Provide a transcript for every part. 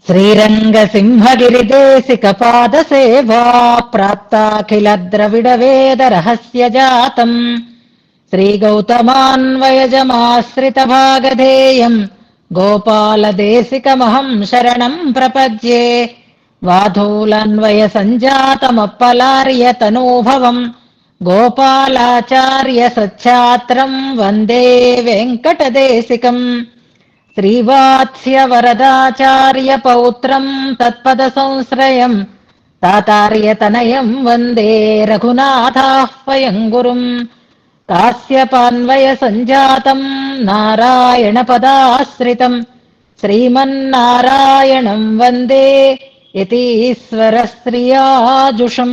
श्रीरङ्गसिंहगिरिदेशिकपादसेवा प्राप्ताखिल द्रविडवेदरहस्यजातम् श्रीगौतमान्वयजमाश्रितभागधेयम् गोपालदेशिकमहम् शरणम् प्रपद्ये वाधूलन्वयसञ्जातमप्पलार्यतनूभवम् गोपालाचार्य सच्छात्रम् वन्दे वेङ्कटदेशिकम् श्रीवात्स्य वरदाचार्य पौत्रम् तत्पदसंश्रयम् तातार्यतनयम् वन्दे रघुनाथाह्वयम् गुरुम् कास्यपान्वय सञ्जातम् नारायणपदाश्रितम् श्रीमन्नारायणम् वन्दे యతీశ్వరశ్రియాజుషం.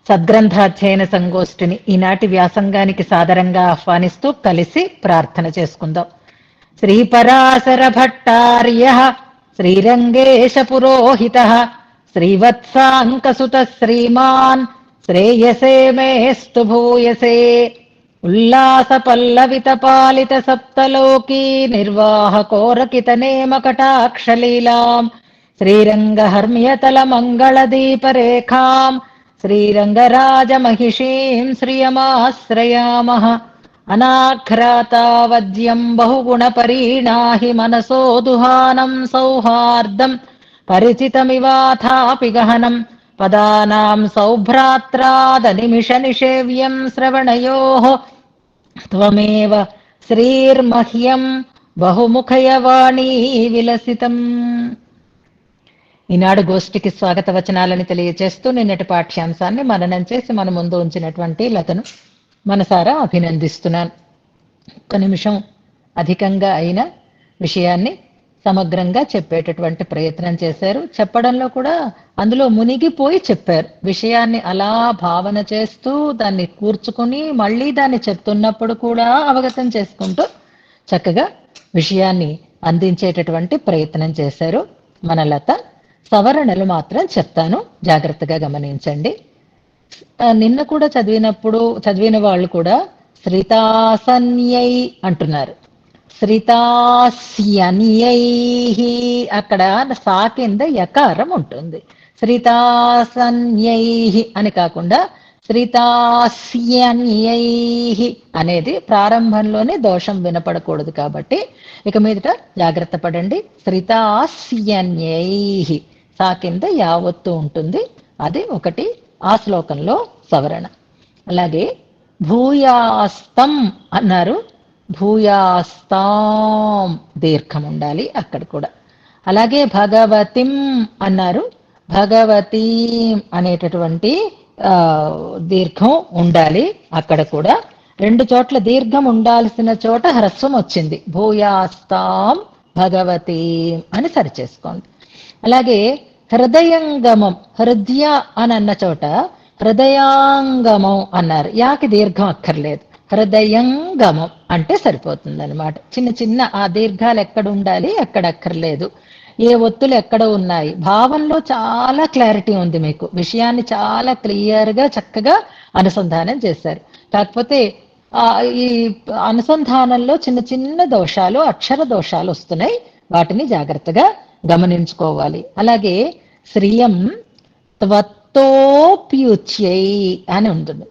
సద్గ్రంథాధ్యయన సంగోష్ఠిని ఈనాటి వ్యాసంగానికి సాదరంగా ఆహ్వానిస్తూ కలిసి ప్రార్థన చేసుకుందాం. శ్రీపరాశర భట్టార్య శ్రీరంగేశ పురోహిత శ్రీవత్సాంకసుత శ్రీమాన్ శ్రేయసే మేస్తు భూయసే ఉల్లాస పల్లవిత పాలిత సప్తలోకీ నిర్వాహకోరకిత నేమ కటాక్షలీలాం శ్రీరంగహర్మ్యతల మంగళదీపరేఖాం శ్రీరంగరాజమహిషీం శ్రియమాశ్రయామః. అనాఘ్రాతావద్యం బహుగుణపరీణాహి మనసో దుహానం సౌహార్దం పరిచితమివాథాపి గహనం పదానాం సౌభ్రాత్రాదనిమిష నిషేవ్యం శ్రవణయోః త్వమేవ శ్రీర్మహ్యం బహుముఖయవాణీ విలసితం. ఈనాడు గోష్ఠికి స్వాగత వచనాలని తెలియచేస్తూ నిన్నటి పాఠ్యాంశాన్ని మననం చేసి మన ముందు ఉంచినటువంటి లతను మనసారా అభినందిస్తున్నాను. ఒక్క నిమిషం అధికంగా అయిన విషయాన్ని సమగ్రంగా చెప్పేటటువంటి ప్రయత్నం చేశారు. చెప్పడంలో కూడా అందులో మునిగిపోయి చెప్పారు. విషయాన్ని అలా భావన చేస్తూ దాన్ని కూర్చుకుని మళ్ళీ దాన్ని చెప్తున్నప్పుడు కూడా అవగతం చేసుకుంటూ చక్కగా విషయాన్ని అందించేటటువంటి ప్రయత్నం చేశారు మన లత. సవరణలు మాత్రం చెప్తాను, జాగ్రత్తగా గమనించండి. నిన్న కూడా చదివిన వాళ్ళు కూడా శ్రితాసన్యై అంటున్నారు. శ్రితాస్యన్యై అక్కడ సా కింద యకారం ఉంటుంది. శ్రితాసన్యై అని కాకుండా శ్రితాస్యన్యై అనేది ప్రారంభంలోనే దోషం వినపడకూడదు. కాబట్టి ఇక మీదట జాగ్రత్త పడండి. శ్రితాస్యన్యై సా కింద యావత్తు ఉంటుంది. అది ఒకటి ఆ శ్లోకంలో సవరణ. అలాగే భూయాస్తం అన్నారు, భూయాస్తాం దీర్ఘం ఉండాలి అక్కడ కూడా. అలాగే భగవతిం అన్నారు, భగవతీం అనేటటువంటి దీర్ఘం ఉండాలి అక్కడ కూడా. రెండు చోట్ల దీర్ఘం ఉండాల్సిన చోట హ్రస్వం వచ్చింది. భూయాస్తాం భగవతీం అని సరిచేసుకోండి. అలాగే హృదయంగమం, హృదయ అని అన్న చోట హృదయాంగమం అన్నారు. యాకి దీర్ఘం అక్కర్లేదు, హృదయంగమం అంటే సరిపోతుంది అనమాట. చిన్న చిన్న ఆ దీర్ఘాలు ఎక్కడ ఉండాలి, ఎక్కడ అక్కర్లేదు. ఏ ఒత్తులు ఎక్కడ ఉన్నాయి. భావంలో చాలా క్లారిటీ ఉంది మీకు. విషయాన్ని చాలా క్లియర్గా చక్కగా అనుసంధానం చేశారు. కాకపోతే ఈ అనుసంధానంలో చిన్న చిన్న దోషాలు, అక్షర దోషాలు వస్తున్నాయి. వాటిని జాగ్రత్తగా గమనించుకోవాలి. అలాగే శ్రియం త్వత్తోప్యుచ్యై అని ఉంటుంది.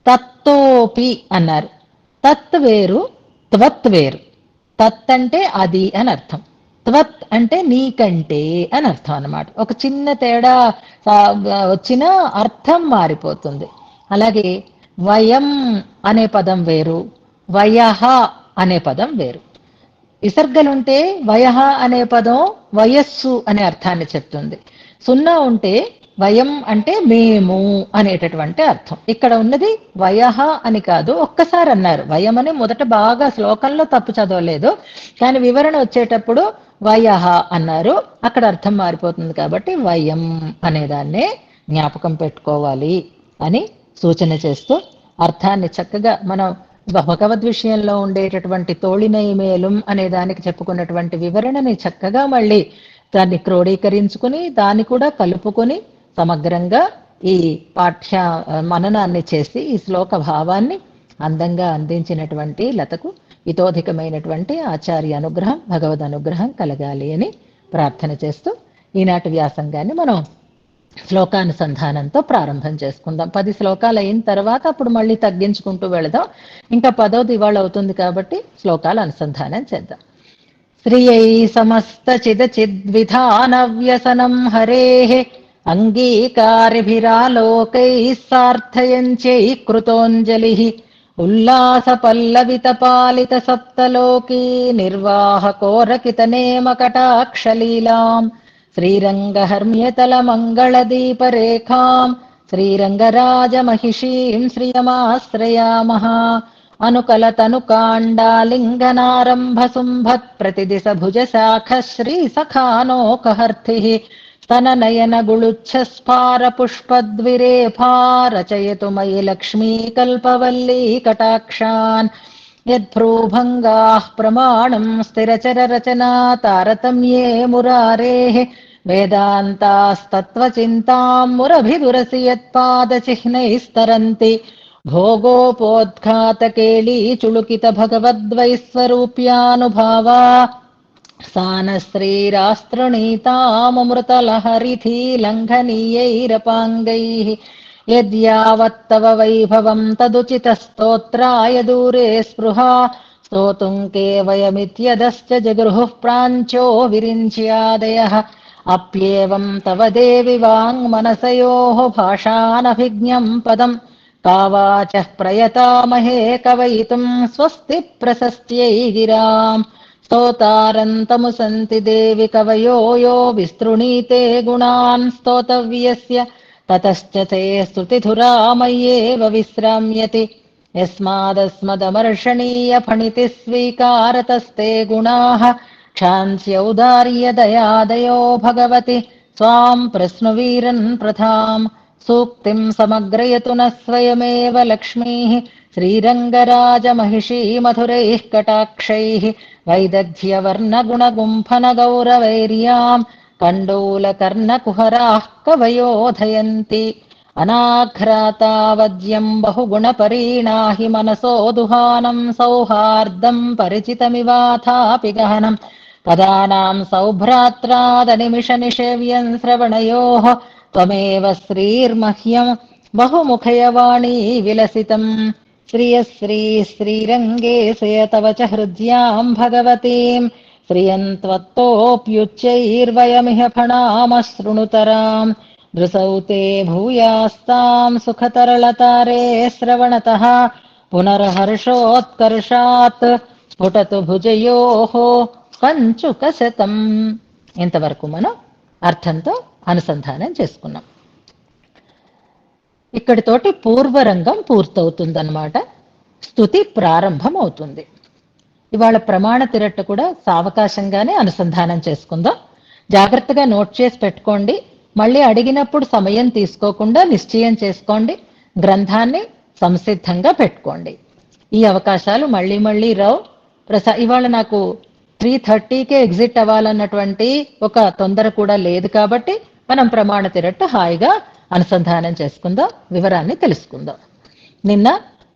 తత్తోపి అన్నారు. తత్ వేరు, త్వత్ వేరు. తత్ అంటే అది అని అర్థం, త్వత్ అంటే నీకంటే అని అర్థం అన్నమాట. ఒక చిన్న తేడా వచ్చినా అర్థం మారిపోతుంది. అలాగే వయం అనే పదం వేరు, వయః అనే పదం వేరు. విసర్గలుంటే వయః అనే పదం వయస్సు అనే అర్థాన్ని చెప్తుంది. సున్నా ఉంటే వయం అంటే మేము అనేటటువంటి అర్థం. ఇక్కడ ఉన్నది వయః అని కాదు, ఒక్కసారి అన్నారు. వయం అని మొదట బాగా శ్లోకంలో తప్పు చదవలేదు, కానీ వివరణ వచ్చేటప్పుడు వయః అన్నారు. అక్కడ అర్థం మారిపోతుంది. కాబట్టి వయం అనేదాన్నే జ్ఞాపకం పెట్టుకోవాలి అని సూచన చేస్తూ అర్థాన్ని చక్కగా మనం భగవద్ విషయంలో ఉండేటటువంటి తోళినైమేలం అనే దానికి చెప్పుకున్నటువంటి వివరణని చక్కగా మళ్ళీ దాన్ని క్రోడీకరించుకుని దాన్ని కూడా కలుపుకొని సమగ్రంగా ఈ పాఠ్య మననాన్ని చేసి ఈ శ్లోక భావాన్ని అందంగా అందించినటువంటి లతకు ఇతోధికమైనటువంటి ఆచార్య అనుగ్రహం, భగవద్ అనుగ్రహం కలగాలి అని ప్రార్థన చేస్తూ ఈనాటి వ్యాసంగాన్ని మనం శ్లోకానుసంధానంతో ప్రారంభం చేసుకుందాం. 10 శ్లోకాలు అయిన తర్వాత అప్పుడు మళ్ళీ తగ్గించుకుంటూ వెళదాం. ఇంకా 10వది ఇవాళ అవుతుంది కాబట్టి శ్లోకాల అనుసంధానం చేద్దాం. శ్రియై సమస్త చిదచిద్విధాన వ్యసనం హరేః అంగీకారిభిరాలోకైః సార్థయంచై కృతోంజలిః ఉల్లాస పల్లవిత పాలిత సప్తలోకీ నిర్వాహకోరకిత నేమ కటాక్షలీలాం శ్రీరంగహర్మ్యతల మంగళదీపరేఖాం శ్రీరంగరాజమహిషీం శ్రియమాశ్రయామః అనుకలతనుకాండాలింగనారంభ శుంభత్ ప్రతిదిశ భుజ శాఖ శ్రీ సఖానోకహర్తిః స్తననయన గుళుచ్ఛ స్ఫార పుష్పద్విరేఫా రచయతు మయి లక్ష్మీ కల్పవల్లీ కటాక్షాన్ యద్భ్రూభంగాః ప్రమాణం స్థిరచర రచనా తారతమ్యే మురారేః వేదాంతాస్తత్వచింతాం మురభిదురసి యత్పాదచిహ్నైస్తరంతి భోగోపోద్ఘాతకేళీ చుళుకిత భగవద్వైస్వరూప్యానుభావా సానశ్రీరాస్త్రణీతామమృతలహరిథీలంఘనీయైరపాంగైః యద్యావత్తవ వైభవం తదుచితస్తోత్రాయ దూరే స్పృహా స్తోతుం కేవయమిత్యదశ్చ జగృహుః ప్రాంచో విరించ్యాదయః అప్యేవం తవ దేవి వాङ्मनसयोः భాషానభిజ్ఞం పదం కావాచః ప్రయతామహే కవయితుం స్వస్తి ప్రశస్త్యై గిరాం స్తోతారంతము సంతి దేవి కవయో యో విస్తృణీతే గుణాన్ స్తోతవ్యస్య తతశ్చ తే స్తుతిధురా మయ్యేవ విశ్రామ్యతి యస్మాదస్మదమర్షణీయ ఫణితి స్వీకారతస్తే గుణాః క్షాంస్యౌదార్యదయాదయో భగవతి స్వాం ప్రశ్నువీరన్ ప్రథాం సూక్తిం సమగ్రయతు న స్వయమేవ లక్ష్మీః శ్రీరంగరాజమహిషీ మధురైః కటాక్షైః వైదగ్ధ్యవర్ణగుణగుంఫన గౌరవైర్యాం కండూలకర్ణకుహరాः కవయోధయంతి అనాఘ్రాతావద్యం బహుగుణపరీణాహి మనసో దుహానం సౌహార్దం పరిచితమివాథాపి గహనం పదానాం సౌభ్రాత్రాదనిమిష నిషేవ్యం శ్రవణయోః త్వమేవ శ్రీర్మహ్యం బహుముఖయవాణీ విలసితం శ్రియశ్రీ శ్రీరంగే శ్రియతవ చ హృద్యాం భగవతీం శ్రియం త్వత్తోऽప్యుच्चैर्वयमिह ఫణామశృణుతరాం దృశౌ తే భూయాస్తాం సుఖతరళతారే శ్రవణతః పునర్హర్షోత్కర్షాత్ స్ఫుటతు భుజయోః కంచుకశతం. ఇంతవరకు మనం అర్థంతో అనుసంధానం చేసుకున్నాం. ఇక్కడితోటి పూర్వరంగం పూర్తవుతుందన్నమాట. స్తుతి ప్రారంభం అవుతుంది. ఇవాళ ప్రమాణ తిరట్టు కూడా సావకాశంగానే అనుసంధానం చేసుకుందాం. జాగ్రత్తగా నోట్ చేసి పెట్టుకోండి. మళ్ళీ అడిగినప్పుడు సమయం తీసుకోకుండా నిశ్చయం చేసుకోండి. గ్రంథాన్ని సంసిద్ధంగా పెట్టుకోండి. ఈ అవకాశాలు మళ్ళీ మళ్ళీ రావు. ఇవాళ నాకు 3:30కే ఎగ్జిట్ అవ్వాలన్నటువంటి ఒక తొందర కూడా లేదు కాబట్టి మనం ప్రమాణ తిరట్టు హాయిగా అనుసంధానం చేసుకుందాం. వివరాన్ని తెలుసుకుందాం. నిన్న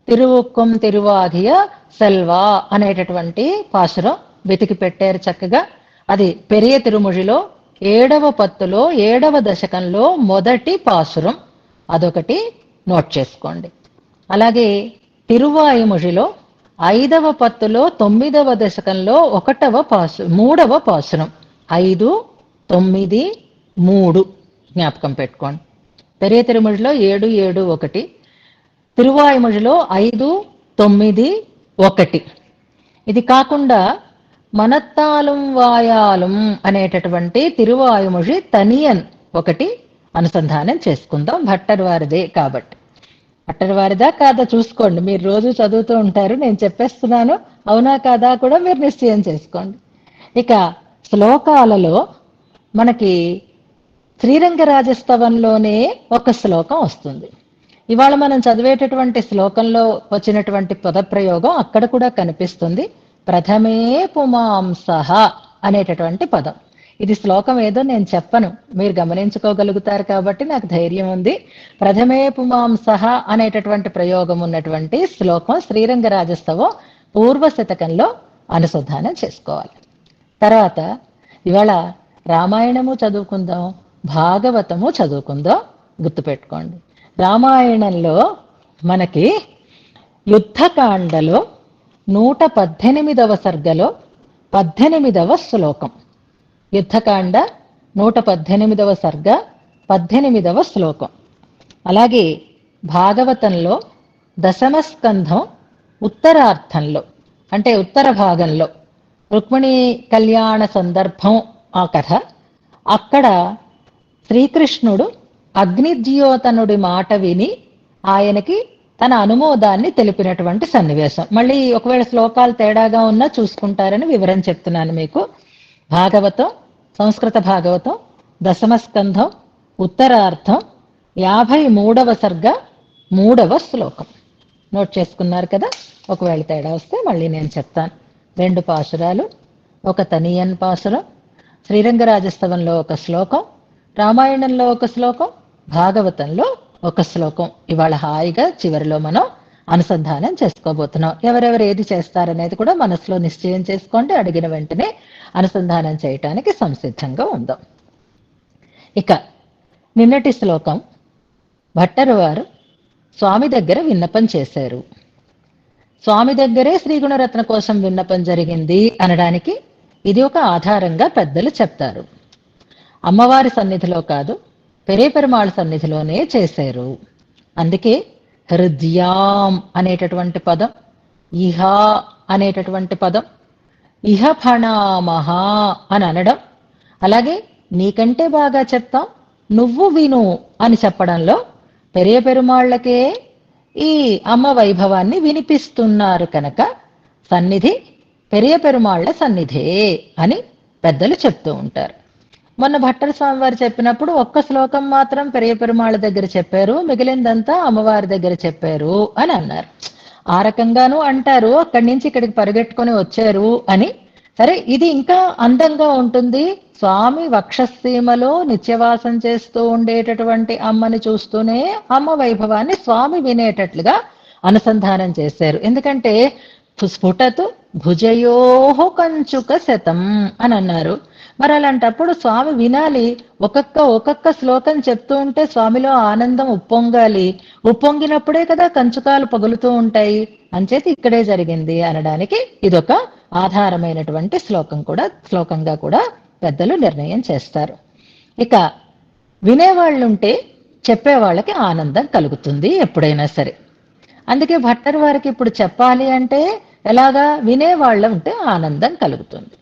తిరువుక్కం తిరువాధియ సెల్వా అనేటటువంటి పాశురం వెతికి పెట్టారు చక్కగా. అది పెరియ తిరుముడిలో 7వ పత్తులో 7వ దశకంలో మొదటి పాశురం. అదొకటి నోట్ చేసుకోండి. అలాగే తిరువాయుముడిలో 5వ పత్తులో 9వ దశకంలో 3వ పాశురం. 5, 9, 3 జ్ఞాపకం పెట్టుకోండి. పెరియ తిరుముడిలో 7, 7, 1, తిరువాయుముడిలో 5, 9, 1. ఇది కాకుండా మనత్తాలం వాయాలం అనేటటువంటి తిరువాయుముడి తనియన్ ఒకటి అనుసంధానం చేసుకుందాం. భట్టర్ వారిదే కాబట్టి. భట్టర్ వారిదా కాదా చూసుకోండి. మీరు రోజు చదువుతూ ఉంటారు, నేను చెప్పేస్తున్నాను. అవునా కాదా కూడా మీరు నిశ్చయం చేసుకోండి. ఇక శ్లోకాలలో మనకి శ్రీరంగరాజస్తవంలోనే ఒక శ్లోకం వస్తుంది. ఇవాళ మనం చదివేటటువంటి శ్లోకంలో వచ్చినటువంటి పదప్రయోగం అక్కడ కూడా కనిపిస్తుంది. ప్రథమే పుమాంసః అనేటటువంటి పదం. ఇది శ్లోకం ఏదో నేను చెప్పను, మీరు గమనించుకోగలుగుతారు కాబట్టి నాకు ధైర్యం ఉంది. ప్రథమే పుమాంసః అనేటటువంటి ప్రయోగం ఉన్నటువంటి శ్లోకం శ్రీరంగరాజస్తవం పూర్వ శతకంలో అనుసంధానం చేసుకోవాలి. తర్వాత ఇవాళ రామాయణము చదువుకుందాం, భాగవతము చదువుకుందాం. గుర్తుపెట్టుకోండి, రామాయణంలో మనకి యుద్ధకాండలో 118వ సర్గలో 18వ శ్లోకం. యుద్ధకాండ 118వ సర్గ 18వ శ్లోకం. అలాగే భాగవతంలో దశమ స్కంధం ఉత్తరార్థంలో, అంటే ఉత్తర భాగంలో రుక్మిణీ కళ్యాణ సందర్భం ఆ కథ. అక్కడ శ్రీకృష్ణుడు అగ్నిద్యోతనుడి మాట విని ఆయనకి తన అనుమోదాన్ని తెలిపినటువంటి సన్నివేశం. మళ్ళీ ఒకవేళ శ్లోకాలు తేడాగా ఉన్నా చూసుకుంటారని వివరం చెప్తున్నాను మీకు. భాగవతం, సంస్కృత భాగవతం, దశమ స్కంధం ఉత్తరార్థం 53వ సర్గ 3వ శ్లోకం. నోట్ చేసుకున్నారు కదా? ఒకవేళ తేడా వస్తే మళ్ళీ నేను చెప్తాను. 2 పాసురాలు, ఒక తనియన్ పాసురం, శ్రీరంగరాజస్తవంలో ఒక శ్లోకం, రామాయణంలో ఒక శ్లోకం, భాగవతంలో ఒక శ్లోకం. ఇవాళ హాయిగా చివరిలో మనం అనుసంధానం చేసుకోబోతున్నాం. ఎవరెవరు ఏది చేస్తారనేది కూడా మనసులో నిశ్చయం చేసుకోండి. అడిగిన వెంటనే అనుసంధానం చేయటానికి సంసిద్ధంగా ఉందాం. ఇక నిన్నటి శ్లోకం, భట్టరు వారు స్వామి దగ్గర విన్నపం చేశారు. స్వామి దగ్గరే శ్రీగుణరత్న కోసం విన్నపం జరిగింది అనడానికి ఇది ఒక ఆధారంగా పెద్దలు చెప్తారు. అమ్మవారి సన్నిధిలో కాదు, పెరే పెరుమాళ్ సన్నిధిలోనే చేశారు. అందుకే హృద్యాం అనేటటువంటి పదం, ఇహ అనేటటువంటి పదం, ఇహ ఫణామహ అని అనడం, అలాగే నీకంటే బాగా చెప్తాం నువ్వు విను అని చెప్పడంలో పెరియ పెరుమాళ్లకే ఈ అమ్మ వైభవాన్ని వినిపిస్తున్నారు కనుక సన్నిధి పెరియ పెరుమాళ్ల సన్నిధే అని పెద్దలు చెప్తూ ఉంటారు. మొన్న భట్టర స్వామి వారు చెప్పినప్పుడు ఒక్క శ్లోకం మాత్రం పెరియ పెరుమాళ్ళ దగ్గర చెప్పారు, మిగిలిందంతా అమ్మవారి దగ్గర చెప్పారు అని అన్నారు. ఆ రకంగానూ అంటారు, అక్కడి నుంచి ఇక్కడికి పరిగెట్టుకొని వచ్చారు అని. సరే, ఇది ఇంకా అందంగా ఉంటుంది. స్వామి వక్షసీమలో నిత్యవాసం చేస్తూ ఉండేటటువంటి అమ్మని చూస్తూనే అమ్మ వైభవాన్ని స్వామి వినేటట్లుగా అనుసంధానం చేశారు. ఎందుకంటే స్ఫుటతు భుజయోహో కంచుక శతం అని అన్నారు. మరి అలాంటప్పుడు స్వామి వినాలి. ఒక్కొక్క శ్లోకం చెప్తూ ఉంటే స్వామిలో ఆనందం ఉప్పొంగాలి. ఉప్పొంగినప్పుడే కదా కంచుకాలు పగులుతూ ఉంటాయి. అంచేత ఇక్కడే జరిగింది అనడానికి ఇదొక ఆధారమైనటువంటి శ్లోకంగా కూడా పెద్దలు నిర్ణయం చేస్తారు. ఇక వినేవాళ్ళుంటే చెప్పేవాళ్ళకి ఆనందం కలుగుతుంది ఎప్పుడైనా సరే. అందుకే భట్టరు వారికి ఇప్పుడు చెప్పాలి అంటే ఎలాగా, వినేవాళ్ళ ఉంటే ఆనందం కలుగుతుంది.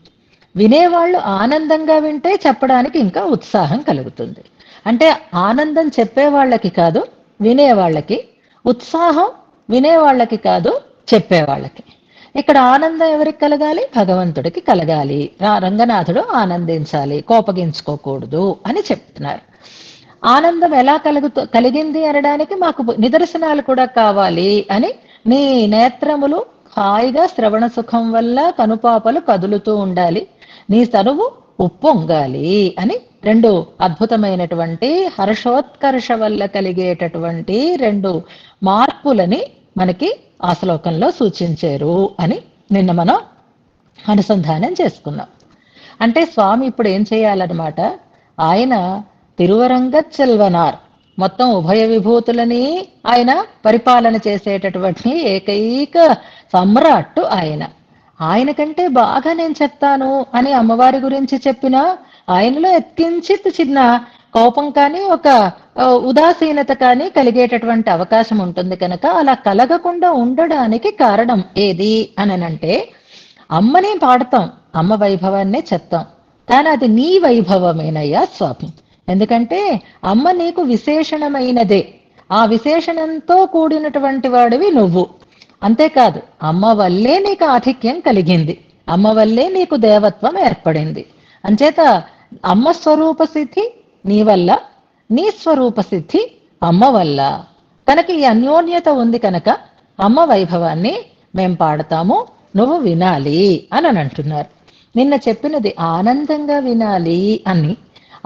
వినేవాళ్ళు ఆనందంగా వింటే చెప్పడానికి ఇంకా ఉత్సాహం కలుగుతుంది. అంటే ఆనందం చెప్పేవాళ్ళకి కాదు వినేవాళ్ళకి, ఉత్సాహం వినేవాళ్ళకి కాదు చెప్పేవాళ్ళకి. ఇక్కడ ఆనందం ఎవరికి కలగాలి? భగవంతుడికి కలగాలి. రంగనాథుడు ఆనందించాలి, కోపగించుకోకూడదు అని చెప్తున్నారు. ఆనందం ఎలా కలిగింది అనడానికి మాకు నిదర్శనాలు కూడా కావాలి అని, నీ నేత్రములు హాయిగా శ్రవణ సుఖం వల్ల కనుపాపలు కదులుతూ ఉండాలి, నీ తనువు ఉప్పొంగాలి అని 2 అద్భుతమైనటువంటి హర్షోత్కర్ష వల్ల కలిగేటటువంటి 2 మార్పులని మనకి ఆ శ్లోకంలో సూచించారు అని నిన్న మనం అనుసంధానం చేసుకున్నాం. అంటే స్వామి ఇప్పుడు ఏం చేయాలన్నమాట, ఆయన తిరువరంగత్ చెల్వనార్, మొత్తం ఉభయ విభూతులని ఆయన పరిపాలన చేసేటటువంటి ఏకైక సమ్రాట్టు ఆయన. ఆయన కంటే బాగా నేను చెప్తాను అని అమ్మవారి గురించి చెప్పినా ఆయనలో ఎత్కించిత్ చిన్న కోపం కానీ ఒక ఉదాసీనత కానీ కలిగేటటువంటి అవకాశం ఉంటుంది కనుక అలా కలగకుండా ఉండడానికి కారణం ఏది అనంటే, అమ్మనే పాడతాం, అమ్మ వైభవాన్నే చెప్తాం, కానీ అది నీ వైభవమేనయ్యా స్వామి. ఎందుకంటే అమ్మ నీకు విశేషణమైనదే, ఆ విశేషణంతో కూడినటువంటి వాడివి నువ్వు. అంతేకాదు అమ్మ వల్లే నీకు ఆధిక్యం కలిగింది, అమ్మ వల్లే నీకు దేవత్వం ఏర్పడింది. అంచేత అమ్మ స్వరూప సిద్ధి నీ వల్ల, నీ స్వరూప సిద్ధి అమ్మ వల్ల. కనుక ఈ అన్యోన్యత ఉంది కనుక అమ్మ వైభవాన్ని మేం పాడతాము, నువ్వు వినాలి అని అంటున్నారు. నిన్న చెప్పినది ఆనందంగా వినాలి అని.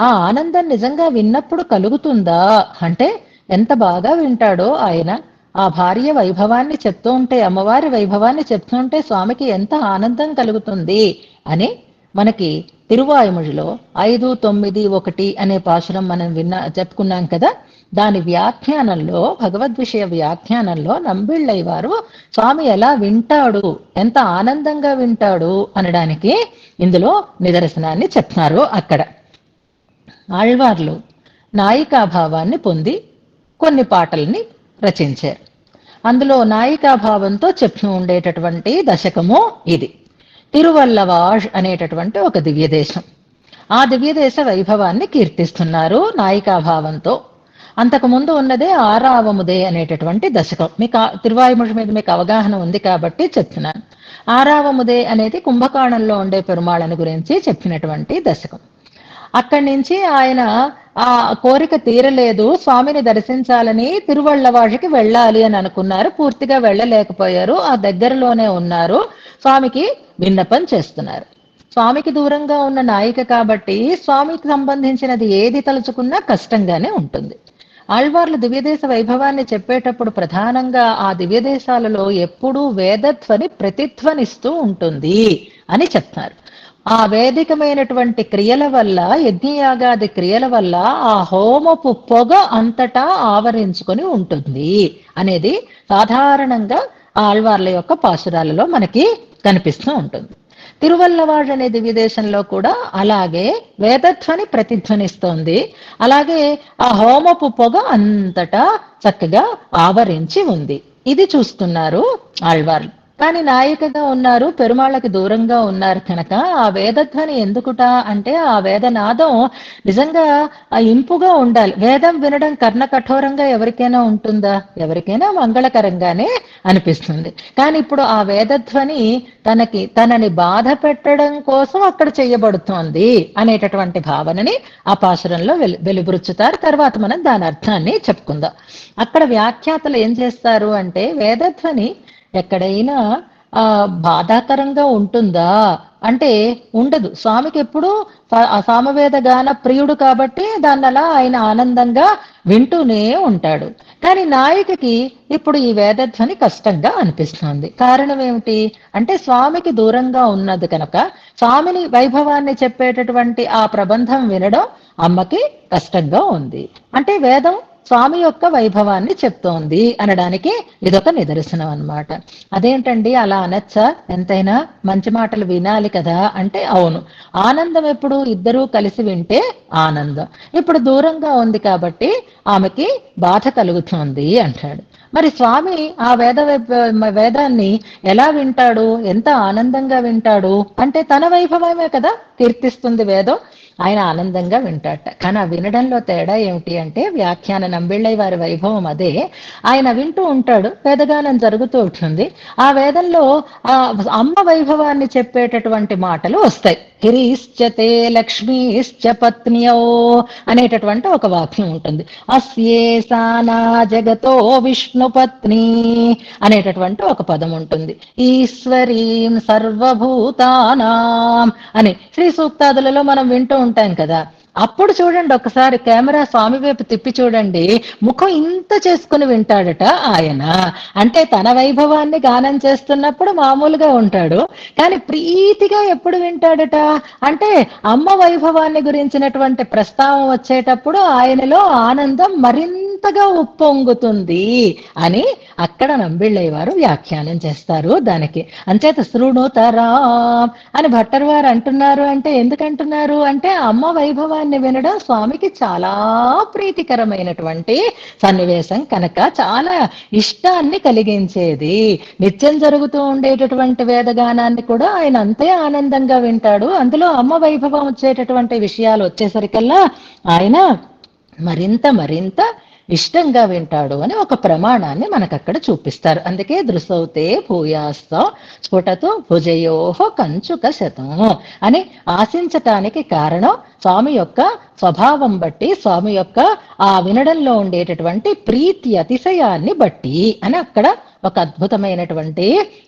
ఆ ఆనందం నిజంగా విన్నప్పుడు కలుగుతుందా అంటే ఎంత బాగా వింటాడో ఆయన. ఆ భార్య వైభవాన్ని చెప్తూ ఉంటే, అమ్మవారి వైభవాన్ని చెప్తూ ఉంటే స్వామికి ఎంత ఆనందం కలుగుతుంది అని మనకి తిరువాయుమొழிలో 5, 9, 1 అనే పాశురం మనం చెప్పుకున్నాం కదా. దాని వ్యాఖ్యానంలో, భగవద్ విషయ వ్యాఖ్యానంలో నంబిళ్ళై వారు స్వామి ఎలా వింటాడు, ఎంత ఆనందంగా వింటాడు అనడానికి ఇందులో నిదర్శనాన్ని చెప్తున్నారు. అక్కడ ఆళ్వార్లు నాయికాభావాన్ని పొంది కొన్ని పాటల్ని రచించారు. అందులో నాయికాభావంతో చెప్తూ ఉండేటటువంటి దశకము ఇది. తిరువల్లవాజ్ అనేటటువంటి ఒక దివ్యదేశం. ఆ దివ్యదేశ వైభవాన్ని కీర్తిస్తున్నారు నాయికాభావంతో. అంతకుముందు ఉన్నదే ఆరావముదే అనేటటువంటి దశకం. మీకు తిరువాయుమొഴి మీద మీకు అవగాహన ఉంది కాబట్టి చెప్తున్నాను. ఆరావముదే అనేది కుంభకోణంలో ఉండే పెరుమాళని గురించి చెప్పినటువంటి దశకం. అక్కడి నుంచి ఆయన ఆ కోరిక తీరలేదు, స్వామిని దర్శించాలని తిరువళ్ళవాడికి వెళ్ళాలి అని అనుకున్నారు. పూర్తిగా వెళ్ళలేకపోయారు. ఆ దగ్గరలోనే ఉన్నారు. స్వామికి విన్నపం చేస్తున్నారు. స్వామికి దూరంగా ఉన్న నాయిక కాబట్టి స్వామికి సంబంధించినది ఏది తలుచుకున్నా కష్టంగానే ఉంటుంది. ఆళ్వార్లు దివ్యదేశ వైభవాన్ని చెప్పేటప్పుడు ప్రధానంగా ఆ దివ్యదేశాలలో ఎప్పుడూ వేదధ్వని ప్రతిధ్వనిస్తూ ఉంటుంది అని చెప్తారు. ఆ వేదికమైనటువంటి క్రియల వల్ల, యజ్ఞయాగాది క్రియల వల్ల ఆ హోమపు పొగ అంతటా ఆవరించుకొని ఉంటుంది అనేది సాధారణంగా ఆళ్వార్ల యొక్క పాశురాలలో మనకి కనిపిస్తూ ఉంటుంది. తిరువల్లవాడ్ అనే దివ్యదేశంలో కూడా అలాగే వేదధ్వని ప్రతిధ్వనిస్తోంది. అలాగే ఆ హోమపు పొగ అంతటా చక్కగా ఆవరించి ఉంది. ఇది చూస్తున్నారు ఆళ్వార్లు. కానీ నాయికగా ఉన్నారు, పెరుమాళ్ళకి దూరంగా ఉన్నారు కనుక ఆ వేదధ్వని ఎందుకుట అంటే ఆ వేదనాదం నిజంగా ఇంపుగా ఉండాలి. వేదం వినడం కర్ణ కఠోరంగా ఎవరికైనా ఉంటుందా? ఎవరికైనా మంగళకరంగానే అనిపిస్తుంది. కానీ ఇప్పుడు ఆ వేదధ్వని తనని బాధ పెట్టడం కోసం అక్కడ చేయబడుతోంది అనేటటువంటి భావనని ఆ పాశురంలో వెలుబుచ్చుతారు. తర్వాత మనం దాని అర్థాన్ని చెప్పుకుందాం. అక్కడ వ్యాఖ్యాతలు ఏం చేస్తారు అంటే వేదధ్వని ఎక్కడైనా బాధాకరంగా ఉంటుందా అంటే ఉండదు. స్వామికి ఎప్పుడు సామవేద గాన ప్రియుడు కాబట్టి దాన్నలా ఆయన ఆనందంగా వింటూనే ఉంటాడు. కానీ నాయికకి ఇప్పుడు ఈ వేదధ్వని కష్టంగా అనిపిస్తుంది. కారణం ఏమిటి అంటే స్వామికి దూరంగా ఉన్నది కనుక స్వామిని వైభవాన్ని చెప్పేటటువంటి ఆ ప్రబంధం వినడం అమ్మకి కష్టంగా ఉంది. అంటే వేదం స్వామి యొక్క వైభవాన్ని చెప్తోంది అనడానికి ఇదొక నిదర్శనం అన్నమాట. అదేంటండి అలా అనొచ్చా? ఎంతైనా మంచి మాటలు వినాలి కదా అంటే అవును. ఆనందం ఎప్పుడు ఇద్దరూ కలిసి వింటే ఆనందం. ఇప్పుడు దూరంగా ఉంది కాబట్టి ఆమెకి బాధ కలుగుతోంది అంటాడు. మరి స్వామి ఆ వేదాన్ని ఎలా వింటాడు, ఎంత ఆనందంగా వింటాడు అంటే తన వైభవమే కదా కీర్తిస్తుంది వేదం. ఆయన ఆనందంగా వింటాట. కానీ ఆ వినడంలో తేడా ఏమిటి అంటే వ్యాఖ్యాన నంబిళ్ళై వారి వైభవం అదే. ఆయన వింటూ ఉంటాడు, వేదగానం జరుగుతూ ఉంటుంది. ఆ వేదంలో ఆ అమ్మ వైభవాన్ని చెప్పేటటువంటి మాటలు వస్తాయి. హిరీశ్చతే లక్ష్మీశ్చ పత్న్యో అనేటటువంటి ఒక వాక్యం ఉంటుంది. అస్యేసానా జగతో విష్ణు పత్ని అనేటటువంటి ఒక పదం ఉంటుంది. ఈశ్వరీం సర్వభూతానాం అని శ్రీ సూక్తాదులలో మనం వింటూ ఉంటాం కదా. అప్పుడు చూడండి ఒకసారి కెమెరా స్వామి వైపు తిప్పి చూడండి, ముఖం ఇంత చేసుకుని వింటాడట ఆయన. అంటే తన వైభవాన్ని గానం చేస్తున్నప్పుడు మామూలుగా ఉంటాడు, కానీ ప్రీతిగా ఎప్పుడు వింటాడట అంటే అమ్మ వైభవాన్ని గురించినటువంటి ప్రస్తావం వచ్చేటప్పుడు ఆయనలో ఆనందం మరింతగా ఉప్పొంగుతుంది అని అక్కడ నంబిళ్ళై వారు వ్యాఖ్యానం చేస్తారు దానికి. అంచేత శృణుతరా అని భట్టర్ వారు అంటున్నారు. అంటే ఎందుకంటున్నారు అంటే అమ్మ వైభవాన్ని వినడం స్వామికి చాలా ప్రీతికరమైనటువంటి సన్నివేశం కనుక, చాలా ఇష్టాన్ని కలిగించేది. నిత్యం జరుగుతూ ఉండేటటువంటి వేదగానాన్ని కూడా ఆయన అంతే ఆనందంగా వింటాడు. అందులో అమ్మ వైభవం వచ్చేటటువంటి విషయాలు వచ్చేసరికల్లా ఆయన మరింత మరింత ఇష్టంగా వింటాడు అని ఒక ప్రమాణాన్ని మనకు అక్కడ చూపిస్తారు. అందుకే దృశౌతే భూయాస్తం స్ఫుటతో భుజయోహ కంచుక శతం అని ఆశించటానికి కారణం స్వామి యొక్క స్వభావం బట్టి, స్వామి యొక్క ఆ వినడంలో ఉండేటటువంటి ప్రీతి అతిశయాన్ని బట్టి అని అక్కడ ఒక అద్భుతమైనటువంటి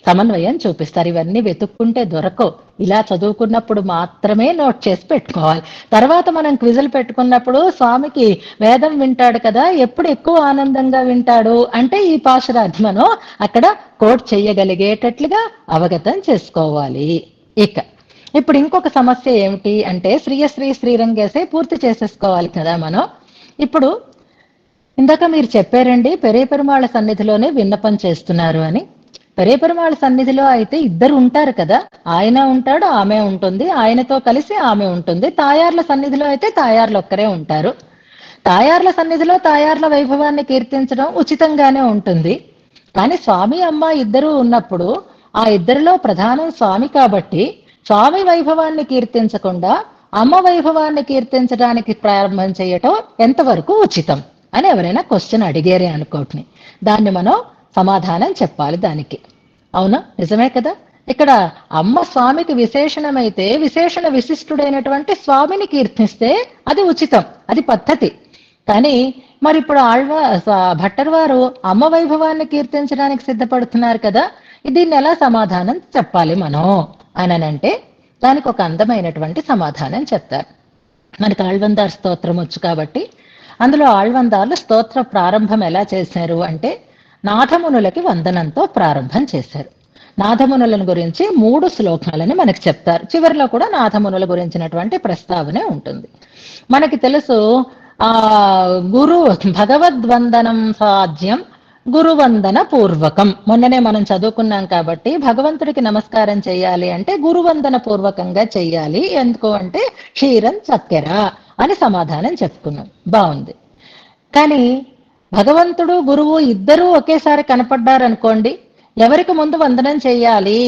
సమన్వయం చూపిస్తారు. ఇవన్నీ వెతుక్కుంటే దొరకవు. ఇలా చదువుకున్నప్పుడు మాత్రమే నోట్ చేసి పెట్టుకోవాలి. తర్వాత మనం క్విజులు పెట్టుకున్నప్పుడు స్వామికి వేదం వింటాడు కదా, ఎప్పుడు ఎక్కువ ఆనందంగా వింటాడు అంటే ఈ పాశురాధ్మను అక్కడ కోట్ చేయగలిగేటట్లుగా అవగతం చేసుకోవాలి. ఇక ఇప్పుడు ఇంకొక సమస్య ఏమిటి అంటే శ్రీయశ్రీ శ్రీరంగేసే పూర్తి చేసేసుకోవాలి కదా మనం. ఇప్పుడు ఇందాక మీరు చెప్పారండి పెரிய పెరుమాళ సన్నిధిలోనే విన్నపం చేస్తున్నారు అని. పెரிய పెరుమాళ సన్నిధిలో అయితే ఇద్దరు ఉంటారు కదా, ఆయన ఉంటాడు, ఆమె ఉంటుంది, ఆయనతో కలిసి ఆమె ఉంటుంది. తాయార్ల సన్నిధిలో అయితే తాయార్లు ఒక్కరే ఉంటారు. తాయార్ల సన్నిధిలో తాయార్ల వైభవాన్ని కీర్తించడం ఉచితంగానే ఉంటుంది. కానీ స్వామి అమ్మ ఇద్దరు ఉన్నప్పుడు ఆ ఇద్దరిలో ప్రధానం స్వామి కాబట్టి స్వామి వైభవాన్ని కీర్తించకుండా అమ్మ వైభవాన్ని కీర్తించడానికి ప్రారంభం చేయటం ఎంతవరకు ఉచితం అని ఎవరైనా క్వశ్చన్ అడిగేరే అనుకోటిని, దాన్ని మనం సమాధానం చెప్పాలి దానికి. అవునా, నిజమే కదా. ఇక్కడ అమ్మ స్వామికి విశేషణమైతే విశేషణ విశిష్టుడైనటువంటి స్వామిని కీర్తిస్తే అది ఉచితం, అది పద్ధతి. కానీ మరి ఇప్పుడు భట్టర్ వారు అమ్మ వైభవాన్ని కీర్తించడానికి సిద్ధపడుతున్నారు కదా, దీన్ని ఎలా సమాధానం చెప్పాలి మనం అనంటే దానికి ఒక అందమైనటువంటి సమాధానం చెప్తారు. మనకి ఆళ్వందార్ స్తోత్రం వచ్చు కాబట్టి అందులో ఆళ్వందార్లు స్తోత్ర ప్రారంభం ఎలా చేశారు అంటే నాథమునులకి వందనంతో ప్రారంభం చేశారు. నాథమునులను గురించి 3 శ్లోకాలని మనకి చెప్తారు. చివరిలో కూడా నాథమునుల గురించినటువంటి ప్రస్తావనే ఉంటుంది. మనకి తెలుసు గురు భగవద్వందనం సాధ్యం గురువందన పూర్వకం. మొన్ననే మనం చదువుకున్నాం కాబట్టి భగవంతుడికి నమస్కారం చేయాలి అంటే గురువందన పూర్వకంగా చెయ్యాలి. ఎందుకు అంటే క్షీరం చక్కెర అని సమాధానం చెప్పుకున్నాం, బాగుంది. కానీ భగవంతుడు గురువు ఇద్దరూ ఒకేసారి కనపడ్డారనుకోండి, ఎవరికి ముందు వందనం చెయ్యాలి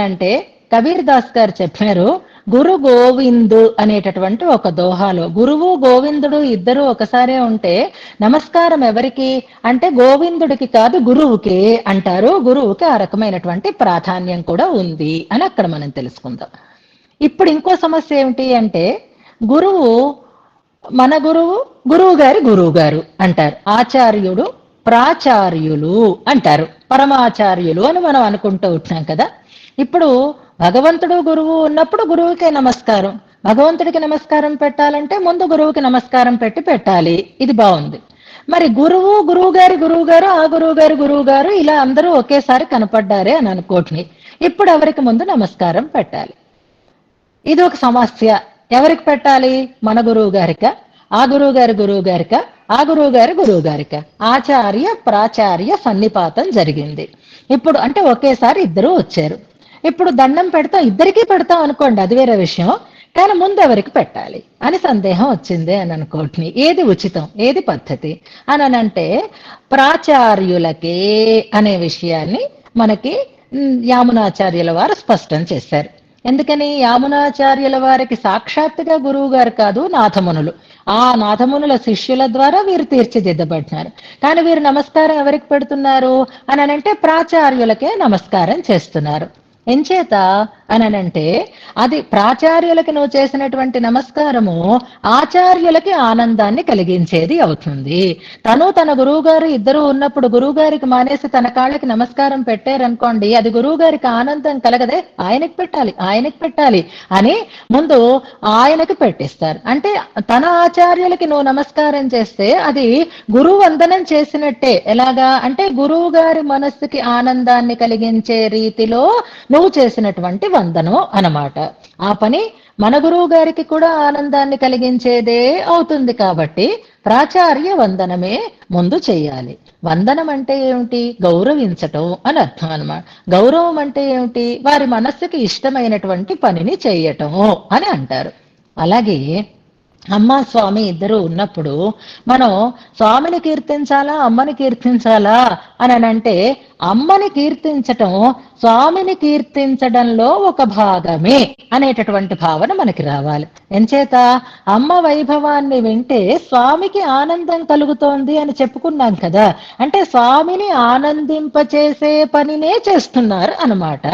అంటే కబీర్ దాస్ గారు చెప్పారు, గురు గోవిందు అనేటటువంటి ఒక దోహాలో గురువు గోవిందుడు ఇద్దరు ఒకసారే ఉంటే నమస్కారం ఎవరికి అంటే గోవిందుడికి కాదు గురువుకి అంటారు. గురువుకి ఆ రకమైనటువంటి ప్రాధాన్యం కూడా ఉంది అని అక్కడ మనం తెలుసుకుందాం. ఇప్పుడు ఇంకో సమస్య ఏమిటి అంటే గురువు మన గురువు గారు అంటారు, ఆచార్యుడు ప్రాచార్యులు అంటారు, పరమాచార్యులు అని మనం అనుకుంటూ ఉంటున్నాం కదా. ఇప్పుడు భగవంతుడు గురువు ఉన్నప్పుడు గురువుకే నమస్కారం, భగవంతుడికి నమస్కారం పెట్టాలంటే ముందు గురువుకి నమస్కారం పెట్టాలి, ఇది బాగుంది. మరి గురువు గారు ఆ గురువు గారు ఇలా అందరూ ఒకేసారి కనపడ్డారే అని అనుకోటిని, ఇప్పుడు ఎవరికి ముందు నమస్కారం పెట్టాలి? ఇది ఒక సమస్య. ఎవరికి పెట్టాలి? మన గురువు గారిక, ఆ గురువు గారిక, ఆ గురువు గారిక? ఆచార్య ప్రాచార్య సన్నిపాతం జరిగింది. ఇప్పుడు అంటే ఒకేసారి ఇద్దరు వచ్చారు. ఇప్పుడు దండం పెడతాం, ఇద్దరికీ పెడతాం అనుకోండి, అది వేరే విషయం. కానీ ముందు ఎవరికి పెట్టాలి అని సందేహం వచ్చింది అని అనుకోండి. ఏది ఉచితం, ఏది పద్ధతి అని అంటే ప్రాచార్యులకే అనే విషయాన్ని మనకి యామునాచార్యుల వారు స్పష్టం చేశారు. ఎందుకని? యామునాచార్యుల వారికి సాక్షాత్తుగా గురువు గారు కాదు, నాథమునులు. ఆ నాథమునుల శిష్యుల ద్వారా వీరు తీర్చిదిద్దబడినారు. కానీ వీరు నమస్కారం ఎవరికి పెడుతున్నారు అని అంటే ప్రాచార్యులకే నమస్కారం చేస్తున్నారు. ఎంచేత అనంటే అది ప్రాచార్యులకి నువ్వు చేసినటువంటి నమస్కారము ఆచార్యులకి ఆనందాన్ని కలిగించేది అవుతుంది. తన గురువు గారు ఇద్దరు ఉన్నప్పుడు గురువు గారికి మానేసి తన కాళ్ళకి నమస్కారం పెట్టారనుకోండి, అది గురువు గారికి ఆనందం కలగదే, ఆయనకి పెట్టాలి అని ముందు ఆయనకి పెట్టిస్తారు. అంటే తన ఆచార్యులకి నువ్వు నమస్కారం చేస్తే అది గురువు వందనం చేసినట్టే. ఎలాగా అంటే గురువు గారి మనస్సుకి ఆనందాన్ని కలిగించే రీతిలో నువ్వు చేసినటువంటి వందనం అన్నమాట. ఆ పని మన గురువు గారికి కూడా ఆనందాన్ని కలిగించేదే అవుతుంది. కాబట్టి ప్రాచార్య వందనమే ముందు చెయ్యాలి. వందనం అంటే ఏమిటి? గౌరవించటం అని అర్థం అన్నమాట. గౌరవం అంటే ఏమిటి? వారి మనస్సుకి ఇష్టమైనటువంటి పనిని చెయ్యటం అని అంటారు. అలాగే అమ్మ స్వామి ఇద్దరు ఉన్నప్పుడు మనం స్వామిని కీర్తించాలా అమ్మని కీర్తించాలా అని అంటే అమ్మని కీర్తించటం స్వామిని కీర్తించడంలో ఒక భాగమే అనేటటువంటి భావన మనకి రావాలి. ఎంచేత అమ్మ వైభవాన్ని వింటే స్వామికి ఆనందం కలుగుతోంది అని చెప్పుకున్నాం కదా, అంటే స్వామిని ఆనందింపచేసే పనినే చేస్తున్నారు అన్నమాట.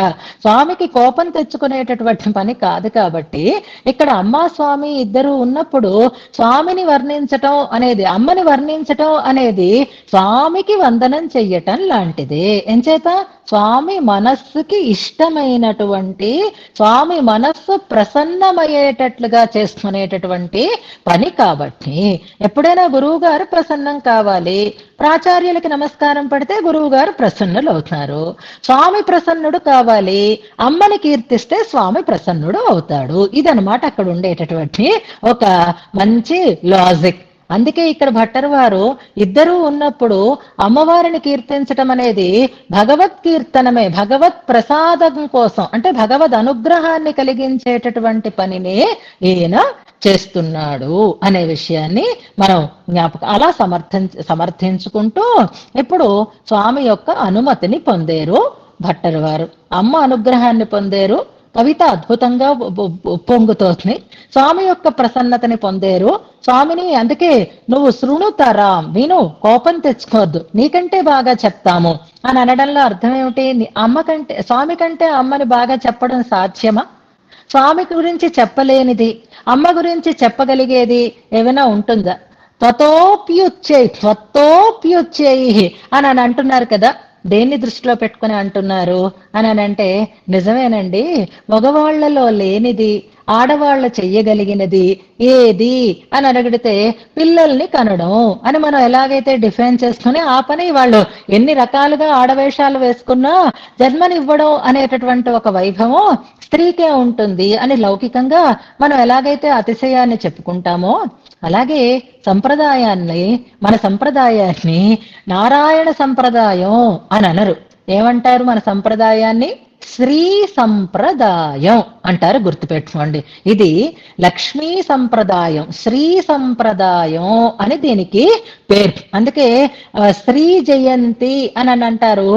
స్వామికి కోపం తెచ్చుకునేటటువంటి పని కాదు. కాబట్టి ఇక్కడ అమ్మ స్వామి ఇద్దరు ఉన్నప్పుడు స్వామిని వర్ణించటం అనేది, అమ్మని వర్ణించటం అనేది స్వామికి వందనం చెయ్యటం చెయ్యటం లాంటిదే. ఎంచేత స్వామి మనస్సుకి ఇష్టమైనటువంటి, స్వామి మనస్సు ప్రసన్నమయ్యేటట్లుగా చేసుకునేటటువంటి పని కాబట్టి, ఎప్పుడైనా గురువు గారు ప్రసన్నం కావాలి, ప్రాచార్యులకి నమస్కారం పెడితే గురువు గారు ప్రసన్నులు అవుతారు. స్వామి ప్రసన్నుడు కావాలి, అమ్మని కీర్తిస్తే స్వామి ప్రసన్నుడు అవుతాడు. ఇదనమాట అక్కడ ఉండేటటువంటి ఒక మంచి లాజిక్. అందుకే ఇక్కడ భట్టర్ వారు ఇద్దరూ ఉన్నప్పుడు అమ్మవారిని కీర్తించటం అనేది భగవత్ కీర్తనమే, భగవత్ ప్రసాదం కోసం, అంటే భగవద్ అనుగ్రహాన్ని కలిగించేటటువంటి పనినే ఈయన చేస్తున్నాడు అనే విషయాన్ని మనం అలా సమర్థించుకుంటూ ఇప్పుడు స్వామి యొక్క అనుమతిని పొందేరు భట్టర్ వారు, అమ్మ అనుగ్రహాన్ని పొందేరు, కవిత అద్భుతంగా పొంగుతోంది, స్వామి యొక్క ప్రసన్నతని పొందేరు. స్వామిని అందుకే నువ్వు శృణుతరాం, విను, కోపం తెచ్చుకోవద్దు, నీకంటే బాగా చెప్తాము అని అనడంలో అర్థం ఏమిటి? అమ్మ కంటే, స్వామి కంటే అమ్మని బాగా చెప్పడం సాధ్యమా? స్వామి గురించి చెప్పలేనిది అమ్మ గురించి చెప్పగలిగేది ఏమైనా ఉంటుందా? త్వత్తోప్యుచ్చేయి అని అంటున్నారు కదా. దేన్ని దృష్టిలో పెట్టుకుని అంటున్నారు అని అంటే, నిజమేనండి, మగవాళ్లలో లేనిది ఆడవాళ్లు చెయ్యగలిగినది ఏది అని అడిగితే పిల్లల్ని కనడం అని మనం ఎలాగైతే డిఫైన్ చేసుకుని ఆ పని వాళ్ళు ఎన్ని రకాలుగా ఆడవేషాలు వేసుకున్నా జన్మనివ్వడం అనేటటువంటి ఒక వైభవం స్త్రీకే ఉంటుంది అని లౌకికంగా మనం ఎలాగైతే అతిశయాన్ని చెప్పుకుంటామో, అలాగే సంప్రదాయాన్ని, మన సంప్రదాయాన్ని నారాయణ సంప్రదాయం అని అనరు. ఏమంటారు మన సంప్రదాయాన్ని? శ్రీ సంప్రదాయం అంటారు. గుర్తుపెట్టుకోండి, ఇది లక్ష్మీ సంప్రదాయం, శ్రీ సంప్రదాయం అని దీనికి పేరు. అందుకే శ్రీ జయంతి అని అంటారు.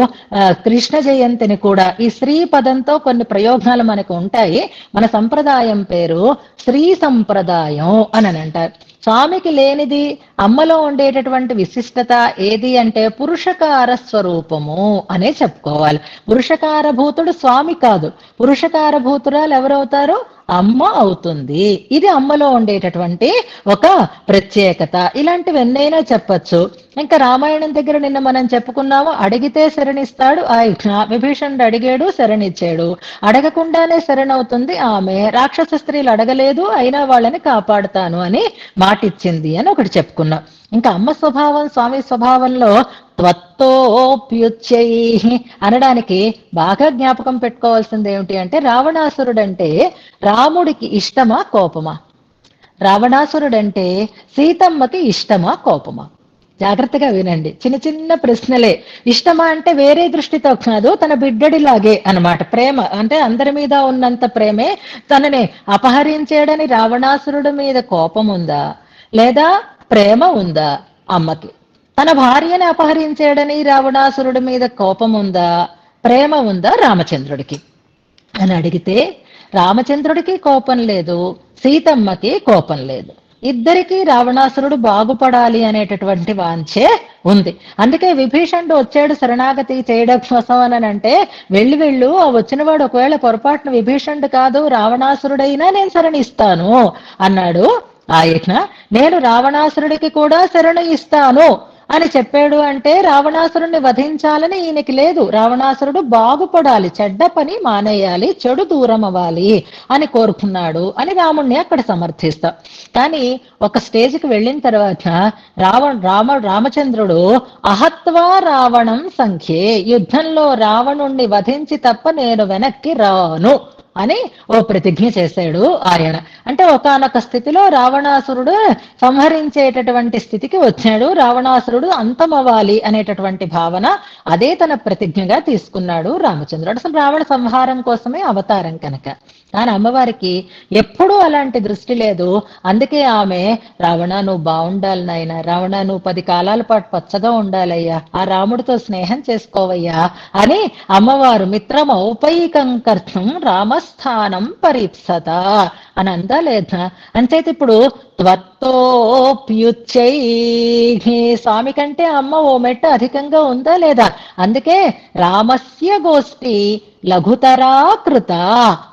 కృష్ణ జయంతిని కూడా ఈ శ్రీ పదంతో కొన్ని ప్రయోగాలు మనకు ఉంటాయి. మన సంప్రదాయం పేరు శ్రీ సంప్రదాయం అని అంటారు. స్వామికి లేనిది అమ్మలో ఉండేటటువంటి విశిష్టత ఏది అంటే పురుషకార స్వరూపము అనే చెప్పుకోవాలి. పురుషకారభూతుడు స్వామి కాదు, పురుషకారభూతురాలు ఎవరవుతారు? అమ్మ అవుతుంది. ఇది అమ్మలో ఉండేటటువంటి ఒక ప్రత్యేకత. ఇలాంటివి ఎన్నైనా చెప్పచ్చు. ఇంకా రామాయణం దగ్గర నిన్న మనం చెప్పుకున్నాము, అడిగితే శరణిస్తాడు ఆయన. విభీషణుడు అడిగాడు, శరణిచ్చాడు. అడగకుండానే శరణవుతుంది ఆమె. రాక్షస స్త్రీలు అడగలేదు, అయినా వాళ్ళని కాపాడుతాను అని మాటిచ్చింది అని ఒకటి చెప్పుకున్నాం. ఇంకా అమ్మ స్వభావం స్వామి స్వభావంలో త్వత్తోప్యుచ్చై అనడానికి బాగా జ్ఞాపకం పెట్టుకోవాల్సింది ఏమిటి అంటే, రావణాసురుడంటే రాముడికి ఇష్టమా కోపమా? రావణాసురుడంటే సీతమ్మకి ఇష్టమా కోపమా? జాగ్రత్తగా వినండి, చిన్న చిన్న ప్రశ్నలే. ఇష్టమా అంటే వేరే దృష్టితో కాదు, తన బిడ్డడిలాగే అన్నమాట. ప్రేమ అంటే అందరి మీద ఉన్నంత ప్రేమే. తనని అపహరించేడని రావణాసురుడి మీద కోపం ఉందా, లేదా ప్రేమ ఉందా అమ్మకి? తన భార్యని అపహరించాడని రావణాసురుడి మీద కోపం ఉందా, ప్రేమ ఉందా రామచంద్రుడికి అని అడిగితే, రామచంద్రుడికి కోపం లేదు, సీతమ్మకి కోపం లేదు. ఇద్దరికీ రావణాసురుడు బాగుపడాలి అనేటటువంటి వాంఛే ఉంది. అందుకే విభీషణుడు వచ్చాడు శరణాగతి చేయడం కోసం అని అంటే, వెళ్ళు ఆ వచ్చినవాడు ఒకవేళ పొరపాటున విభీషణుడు కాదు రావణాసురుడైనా నేను శరణిస్తాను అన్నాడు. ఆయన నేను రావణాసురుడికి కూడా శరణు ఇస్తాను అని చెప్పాడు. అంటే రావణాసురుణ్ణి వధించాలని ఈయనకి లేదు, రావణాసురుడు బాగుపడాలి, చెడ్డ పని మానేయాలి, చెడు దూరం అవ్వాలి అని కోరుకున్నాడు అని రాముణ్ణి అక్కడ సమర్థిస్తాం. కానీ ఒక స్టేజ్కి వెళ్ళిన తర్వాత రామచంద్రుడు అహత్వా రావణం సంఖ్యే, యుద్ధంలో రావణుణ్ణి వధించి తప్ప నేను వెనక్కి రాను అని ఓ ప్రతిజ్ఞ చేశాడు ఆయన. అంటే ఒకానొక స్థితిలో రావణాసురుడు సంహరించేటటువంటి స్థితికి వచ్చాడు. రావణాసురుడు అంతమవ్వాలి అనేటటువంటి భావన, అదే తన ప్రతిజ్ఞగా తీసుకున్నాడు రామచంద్రుడు. అసలు రావణ సంహారం కోసమే అవతారం కనుక. కానీ అమ్మవారికి ఎప్పుడూ అలాంటి దృష్టి లేదు. అందుకే ఆమె, రావణ నువ్వు బాగుండాలి నాయన, రావణ నువ్వు 10 కాలాల పాటు పచ్చగా ఉండాలయ్యా, ఆ రాముడితో స్నేహం చేసుకోవయ్యా అని అమ్మవారు మిత్రమౌపైకం కర్తం రామస్థానం పరీప్సత అని అందా లేదా? అంచేత ఇప్పుడు త్వత్తోప్యుచ్చై, స్వామి కంటే అమ్మ ఓ మెట్ట అధికంగా ఉందా లేదా? అందుకే రామస్య గోష్ఠి లఘుతరాకృత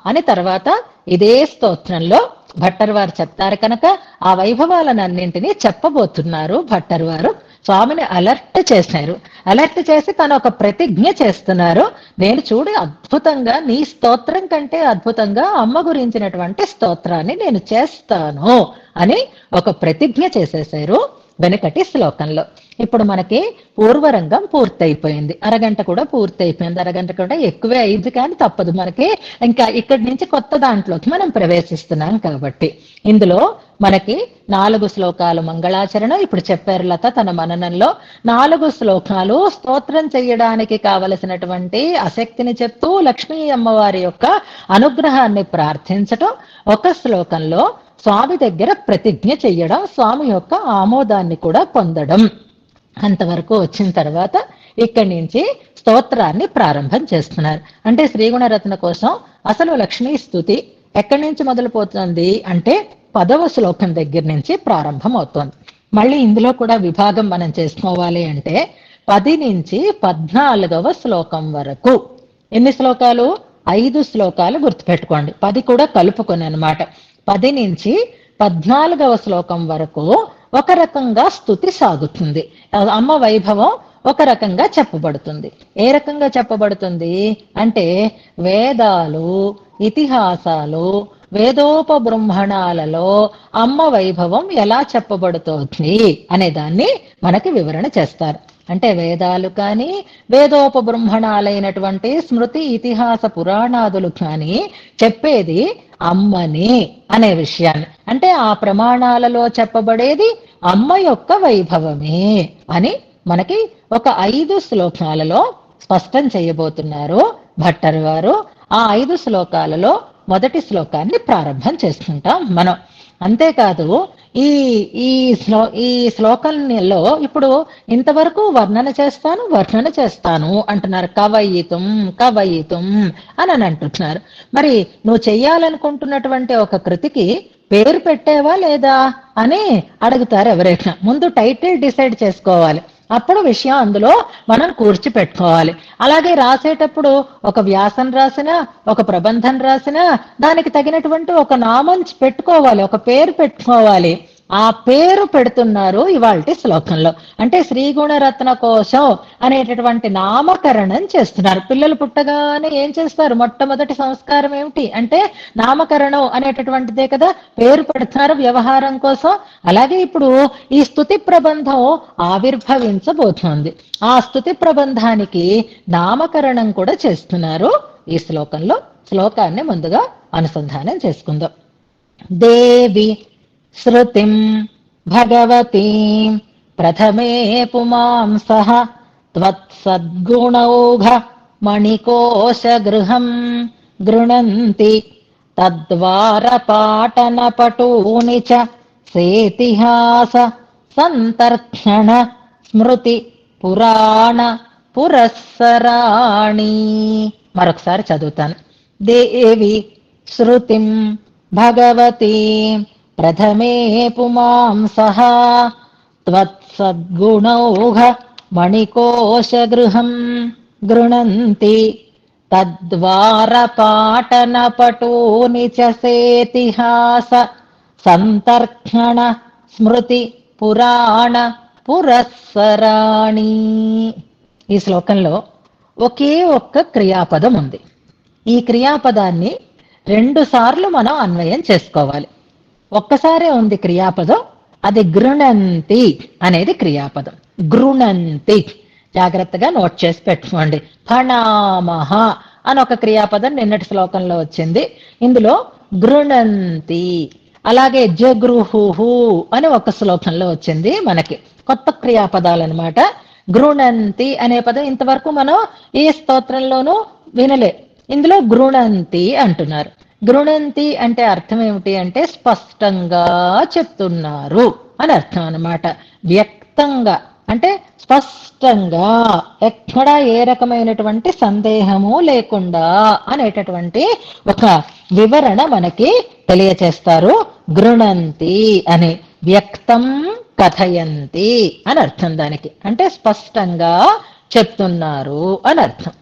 అని తర్వాత ఇదే స్తోత్రంలో భట్టర్ వారు చెప్తారు కనుక ఆ వైభవాలనన్నింటినీ చెప్పబోతున్నారు భట్టర్ వారు. స్వామిని అలర్ట్ చేశారు. అలర్ట్ చేసి తను ఒక ప్రతిజ్ఞ చేస్తున్నారు. నేను చూడు అద్భుతంగా నీ స్తోత్రం కంటే అద్భుతంగా అమ్మ గురించినటువంటి స్తోత్రాన్ని నేను చేస్తాను అని ఒక ప్రతిజ్ఞ చేసేశారు వెనకటి శ్లోకంలో. ఇప్పుడు మనకి పూర్వరంగం పూర్తయిపోయింది. అరగంట కూడా పూర్తయిపోయింది. అరగంట కూడా ఎక్కువే అయింది, కానీ తప్పదు మనకి. ఇంకా ఇక్కడి నుంచి కొత్త దాంట్లోకి మనం ప్రవేశిస్తున్నాం కాబట్టి ఇందులో మనకి 4 శ్లోకాలు మంగళాచరణం ఇప్పుడు చెప్పారు లత తన మననంలో. 4 శ్లోకాలు స్తోత్రం చేయడానికి కావలసినటువంటి ఆసక్తిని చెప్తూ లక్ష్మీ అమ్మవారి యొక్క అనుగ్రహాన్ని ప్రార్థించటం, ఒక శ్లోకంలో స్వామి దగ్గర ప్రతిజ్ఞ చెయ్యడం, స్వామి యొక్క ఆమోదాన్ని కూడా పొందడం. అంతవరకు వచ్చిన తర్వాత ఇక్కడి నుంచి స్తోత్రాన్ని ప్రారంభం చేస్తున్నారు. అంటే శ్రీగుణరత్న కోసం అసలు లక్ష్మీ స్తుతి ఎక్కడి నుంచి మొదలుపోతుంది అంటే 10వ శ్లోకం దగ్గర నుంచి ప్రారంభం అవుతోంది. మళ్ళీ ఇందులో కూడా విభాగం మనం చేసుకోవాలి అంటే 10 నుంచి 14వ శ్లోకం వరకు ఎన్ని శ్లోకాలు? 5 శ్లోకాలు గుర్తుపెట్టుకోండి. 10 కూడా కలుపుకొని అనమాట. 10 నుంచి 14వ శ్లోకం వరకు ఒక రకంగా స్తుతి సాగుతుంది. అమ్మ వైభవం ఒక రకంగా చెప్పబడుతుంది. ఏ రకంగా చెప్పబడుతుంది అంటే వేదాలు, ఇతిహాసాలు, వేదోపబృంహణాలలో అమ్మ వైభవం ఎలా చెప్పబడుతోంది అనే దాన్ని మనకి వివరణ చేస్తారు. అంటే వేదాలు కానీ వేదోపబృంహణాలైనటువంటి స్మృతి ఇతిహాస పురాణాదులు కానీ చెప్పేది అమ్మని అనే విషయాన్ని. అంటే ఆ ప్రమాణాలలో చెప్పబడేది అమ్మ యొక్క వైభవమే అని మనకి ఒక 5 శ్లోకాలలో స్పష్టం చేయబోతున్నారు భట్టర్ వారు. ఆ 5 శ్లోకాలలో మొదటి శ్లోకాన్ని ప్రారంభం చేసుకుంటాం మనం. అంతేకాదు ఈ ఈ శ్లోకంలో ఇప్పుడు ఇంతవరకు వర్ణన చేస్తాను అంటున్నారు. కవయితం అని అంటున్నారు. మరి నువ్వు చెయ్యాలనుకుంటున్నటువంటి ఒక కృతికి పేరు పెట్టేవా లేదా అని అడుగుతారు ఎవరైనా. ముందు టైటిల్ డిసైడ్ చేసుకోవాలి, అప్పుడు విషయం అందులో మనం కూర్చిపెట్టుకోవాలి. అలాగే రాసేటప్పుడు ఒక వ్యాసం రాసినా, ఒక ప్రబంధం రాసినా దానికి తగినటువంటి ఒక నామం పెట్టుకోవాలి, ఒక పేరు పెట్టుకోవాలి. ఆ పేరు పెడుతున్నారు ఇవాల్టి శ్లోకంలో. అంటే శ్రీగుణరత్న కోసం అనేటటువంటి నామకరణం చేస్తున్నారు. పిల్లలు పుట్టగానే ఏం చేస్తారు? మొట్టమొదటి సంస్కారం ఏమిటి అంటే నామకరణం అనేటటువంటిదే కదా, పేరు పెడుతున్నారు వ్యవహారం కోసం. అలాగే ఇప్పుడు ఈ స్తుతి ప్రబంధం ఆవిర్భవించబోతోంది. ఆ స్తుతి ప్రబంధానికి నామకరణం కూడా చేస్తున్నారు ఈ శ్లోకంలో. శ్లోకాన్ని ముందుగా అనుసంధానం చేసుకుందాం. దేవి శృతిం భగవతీం ప్రథమే పుమాంసః త్వత్సద్గుణౌఘ మణికోశ గృహం గృణంతి తద్వార పాటన పటూని చ సేతిహాస సంతర్క్షణ స్మృతి పురాణ పురస్సరాణి. మరొకసారి చదువుతాను. దేవి శృతిం భగవతీం ప్రథమే పుమాంసః త్వత్సద్గుణౌఘ మణికోశ గృహం గృణంతి తద్వార పాటన పటూని చ సేతిహాస సంతర్క్షణ స్మృతి పురాణ పురస్సరాణి. ఈ శ్లోకంలో ఒకే ఒక్క క్రియాపదం ఉంది. ఈ క్రియాపదాన్ని 2 సార్లు మనం అన్వయం చేసుకోవాలి. ఒక్కసారే ఉంది క్రియాపదం, అది గృణంతి అనేది క్రియాపదం. గృణంతి జాగ్రత్తగా నోట్ చేసి పెట్టుకోండి. ఫణామహ అని ఒక క్రియాపదం నిన్నటి శ్లోకంలో వచ్చింది. ఇందులో గృణంతి. అలాగే జగృహు అని ఒక శ్లోకంలో వచ్చింది. మనకి కొత్త క్రియాపదాలు అనమాట. గృణంతి అనే పదం ఇంతవరకు మనం ఏ స్తోత్రంలోనూ వినలే. ఇందులో గృణంతి అంటున్నారు. గృణంతి అంటే అర్థం ఏమిటి అంటే స్పష్టంగా చెప్తున్నారు అని అర్థం అన్నమాట. వ్యక్తంగా అంటే స్పష్టంగా, ఎక్కడా ఏ రకమైనటువంటి సందేహము లేకుండా అనేటటువంటి ఒక వివరణ మనకి తెలియచేస్తారు. గృణంతి అని వ్యక్తం కథయంతి అని అర్థం దానికి. అంటే స్పష్టంగా చెప్తున్నారు అని అర్థం.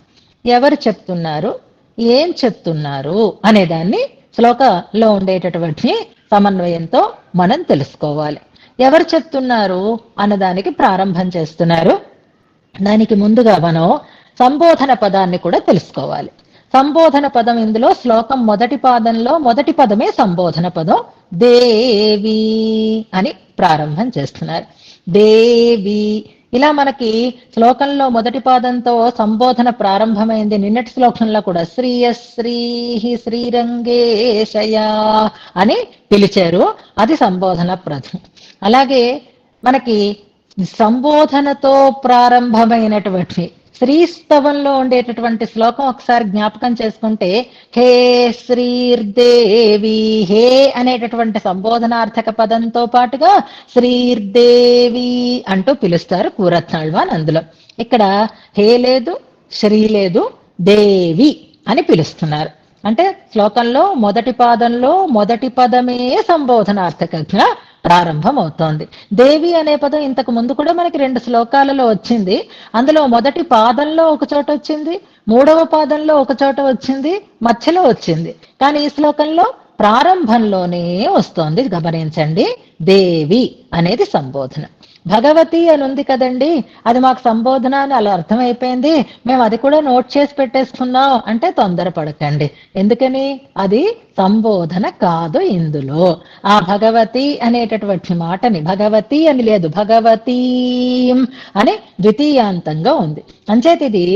ఎవరు చెప్తున్నారు, ఏం చెప్తున్నారు అనేదాన్ని శ్లోకంలో ఉండేటటువంటి సమన్వయంతో మనం తెలుసుకోవాలి. ఎవరు చెప్తున్నారు అన్నదానికి ప్రారంభం చేస్తున్నారు. దానికి ముందుగా మనం సంబోధన పదాన్ని కూడా తెలుసుకోవాలి. సంబోధన పదం ఇందులో శ్లోకం మొదటి పాదంలో మొదటి పదమే సంబోధన పదం. దేవి అని ప్రారంభం చేస్తున్నారు. దేవి ఇలా మనకి శ్లోకంలో మొదటి పాదంతో సంబోధన ప్రారంభమైంది. నిన్నటి శ్లోకంలో కూడా శ్రీయశ్రీ శ్రీరంగేశయా అని పిలిచారు. అది సంబోధన పదం. అలాగే మనకి సంబోధనతో ప్రారంభమైనటువంటి శ్రీస్తవంలో ఉండేటటువంటి శ్లోకం ఒకసారి జ్ఞాపకం చేసుకుంటే, హే శ్రీర్దేవి, హే అనేటటువంటి సంబోధనార్థక పదంతో పాటుగా శ్రీర్దేవి అంటూ పిలుస్తారు కూరత్నాళ్వాన్. అందులో ఇక్కడ హే లేదు, శ్రీ లేదు, దేవి అని పిలుస్తున్నారు. అంటే శ్లోకంలో మొదటి పాదంలో మొదటి పదమే సంబోధనార్థకంగా ప్రారంభం అవుతోంది. దేవి అనే పదం ఇంతకు ముందు కూడా మనకి 2 శ్లోకాలలో వచ్చింది. అందులో మొదటి పాదంలో ఒక చోట వచ్చింది, 3వ పాదంలో ఒక చోట వచ్చింది, మధ్యలో వచ్చింది. కానీ ఈ శ్లోకంలో ప్రారంభంలోనే వస్తోంది. గమనించండి, దేవి అనేది సంబోధన. భగవతి అని ఉంది కదండి, అది మాకు సంబోధన అని అలా అర్థమైపోయింది, మేము అది కూడా నోట్ చేసి పెట్టేసుకున్నాం అంటే తొందరపడకండి. ఎందుకని? అది సంబోధన కాదు. ఇందులో ఆ భగవతి అనేటటువంటి మాటని భగవతి అని లేదు, భగవతీ అని ద్వితీయాంతంగా ఉంది. అంచేత ఇది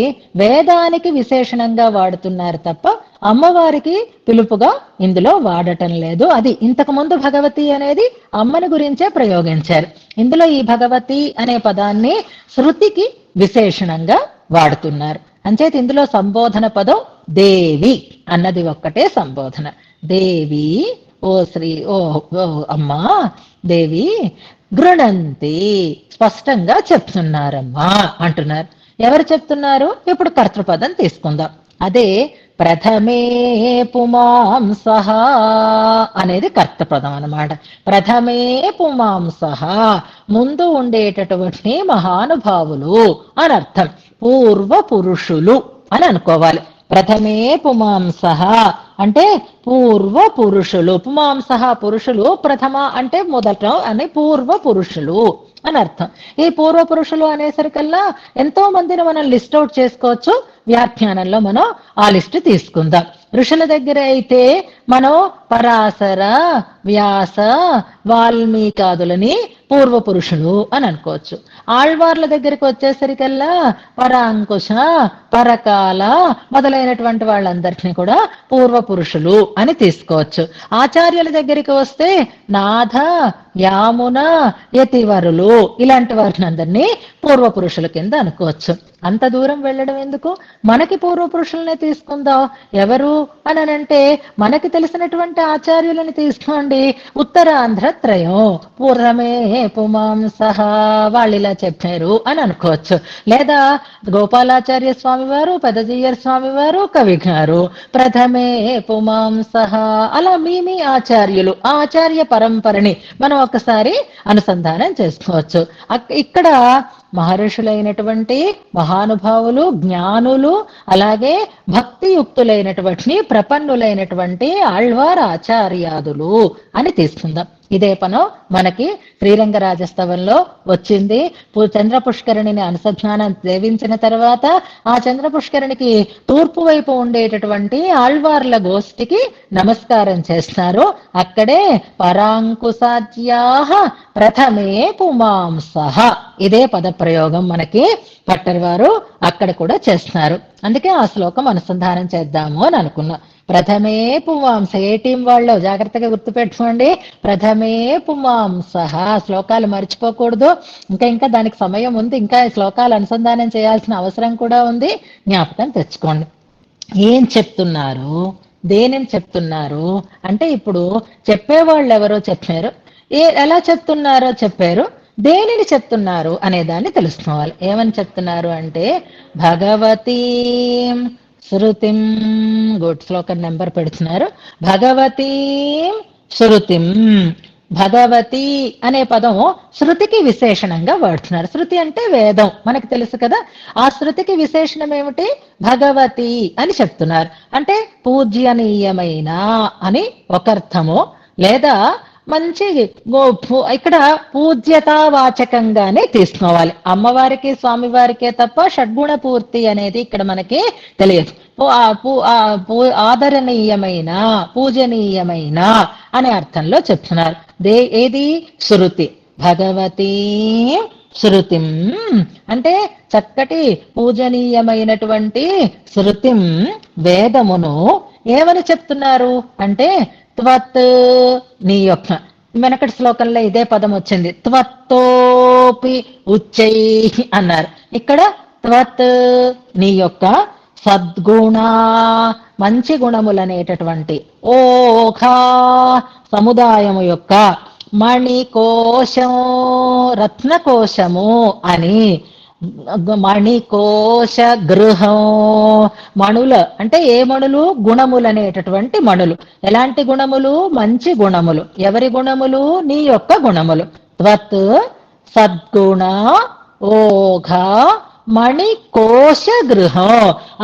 వేదానికి విశేషణంగా వాడుతున్నారు తప్ప అమ్మవారికి పిలుపుగా ఇందులో వాడటం లేదు. అది ఇంతకు ముందు భగవతి అనేది అమ్మని గురించే ప్రయోగించారు. ఇందులో ఈ భగవతి అనే పదాన్ని శృతికి విశేషణంగా వాడుతున్నారు. అంచేత ఇందులో సంబోధన పదం దేవి అన్నది ఒక్కటే సంబోధన. దేవి, ఓ శ్రీ, ఓ అమ్మా దేవి, గృణంతి స్పష్టంగా చెప్తున్నారమ్మా అంటున్నారు. ఎవరు చెప్తున్నారు? ఇప్పుడు కర్తృపదం తీసుకుందాం. అదే ప్రథమే పుమాంసః అనేది కర్తృపదం అన్నమాట. ప్రథమే పుమాంసః ముందు ఉండేటటువంటి మహానుభావులు అని అర్థం. పూర్వ పురుషులు అని అనుకోవాలి. ప్రథమే పుమాంసః అంటే పూర్వ పురుషులు. పుమాంసః పురుషులు, ప్రథమ అంటే మొదట అని పూర్వ పురుషులు అని అర్థం. ఈ పూర్వ పురుషులు అనేసరికల్లా ఎంతో మందిని మనం లిస్ట్ అవుట్ చేసుకోవచ్చు. వ్యాఖ్యానంలో మనం ఆ లిస్ట్ తీసుకుందాం. ఋషుల దగ్గర అయితే మనం పరాశర, వ్యాస, వాల్మీకాదులని పూర్వ పురుషులు అని అనుకోవచ్చు. ఆళ్వార్ల దగ్గరికి వచ్చేసరికల్లా పరాంకుశ, పరకాల మొదలైనటువంటి వాళ్ళందరినీ కూడా పూర్వ పురుషులు అని తీసుకోవచ్చు. ఆచార్యుల దగ్గరికి వస్తే నాథ, యామున, యతివరులు ఇలాంటి వారిని అందరినీ పూర్వ పురుషుల కింద అనుకోవచ్చు. అంత దూరం వెళ్ళడం ఎందుకు? మనకి పూర్వ పురుషులనే తీసుకుందాం. ఎవరు అని అంటే మనకి తెలిసినటువంటి ఆచార్యులని తీసుకోండి. ఉత్తరాంధ్ర త్రయం పూర్వమే పుమాంసః వాళ్ళు ఇలా చెప్పారు అని అనుకోవచ్చు. లేదా గోపాలాచార్య స్వామి వారు, పెదజీయర్ స్వామి వారు, కవి గారు ప్రథమే పుమాంసః అలా మీ ఆచార్యులు, ఆచార్య పరంపరని మనం ఒకసారి అనుసంధానం చేసుకోవచ్చు. ఇక్కడ మహర్షులైనటువంటి మహానుభావులు, జ్ఞానులు, అలాగే భక్తియుక్తులైనటువంటి ప్రపన్నులైనటువంటి ఆళ్వార్ ఆచార్యాదులు అని తీసుకుందాం. ఇదే పనం మనకి శ్రీరంగరాజస్తవంలో వచ్చింది. చంద్ర పుష్కరిణిని అనుసంధానం సేవించిన తర్వాత ఆ చంద్ర పుష్కరిణికి తూర్పు వైపు ఉండేటటువంటి ఆళ్వార్ల గోష్ఠికి నమస్కారం చేస్తారు. అక్కడే పరాంకుశాద్యాః ప్రథమే పుమాంసః ఇదే పదప్రయోగం మనకి పట్టరు వారు అక్కడ కూడా చేస్తున్నారు. అందుకే ఆ శ్లోకం అనుసంధానం చేద్దాము అని అనుకున్నాం. ప్రథమే పుమాంస, ఏ టీం వాళ్ళు జాగ్రత్తగా గుర్తుపెట్టుకోండి. ప్రథమే పుమాంసః శ్లోకాలు మర్చిపోకూడదు. ఇంకా దానికి సమయం ఉంది. ఇంకా శ్లోకాలు అనుసంధానం చేయాల్సిన అవసరం కూడా ఉంది. జ్ఞాపకం తెచ్చుకోండి. ఏం చెప్తున్నారు, దేనిని చెప్తున్నారు అంటే ఇప్పుడు చెప్పేవాళ్ళు ఎవరో చెప్పారు, ఎలా చెప్తున్నారో చెప్పారు, దేనిని చెప్తున్నారు అనే దాన్ని తెలుసుకోవాలి. ఏమని చెప్తున్నారు అంటే భగవతీ శృతిం, గుడ్ శ్లోకం నెంబర్ పెడుతున్నారు. భగవతీ శృతిం, భగవతి అనే పదం శృతికి విశేషణంగా వాడుతున్నారు. శృతి అంటే వేదం మనకు తెలుసు కదా. ఆ శృతికి విశేషణం ఏమిటి? భగవతి అని చెప్తున్నారు. అంటే పూజ్యనీయమైన అని ఒక అర్థము, లేదా మంచి ఇక్కడ పూజ్యతావాచకంగానే తీసుకోవాలి. అమ్మవారికి స్వామివారికే తప్ప షడ్గుణ పూర్తి అనేది ఇక్కడ మనకి తెలియదు. ఆదరణీయమైన, పూజనీయమైన అనే అర్థంలో చెప్తున్నారు. ఏది శృతి భగవతీ శృతిం అంటే చక్కటి పూజనీయమైనటువంటి శృతిం వేదమును ఏమని చెప్తున్నారు అంటే త్వత్ నీ యొక్క వెనకటి శ్లోకంలో ఇదే పదం వచ్చింది. త్వత్తోపి ఉచ్చై అన్నారు. ఇక్కడ త్వత్ నీ యొక్క సద్గుణ మంచి గుణములనేటటువంటి ఓఘా సముదాయము యొక్క మణికోశము రత్నకోశము అని మణికోశ గృహం మణుల అంటే ఏ మణులు గుణములు అనేటటువంటి మణులు. ఎలాంటి గుణములు? మంచి గుణములు. ఎవరి గుణములు? నీ యొక్క గుణములు. త్వత్ సద్గుణ ఓఘ మణికోశ గృహం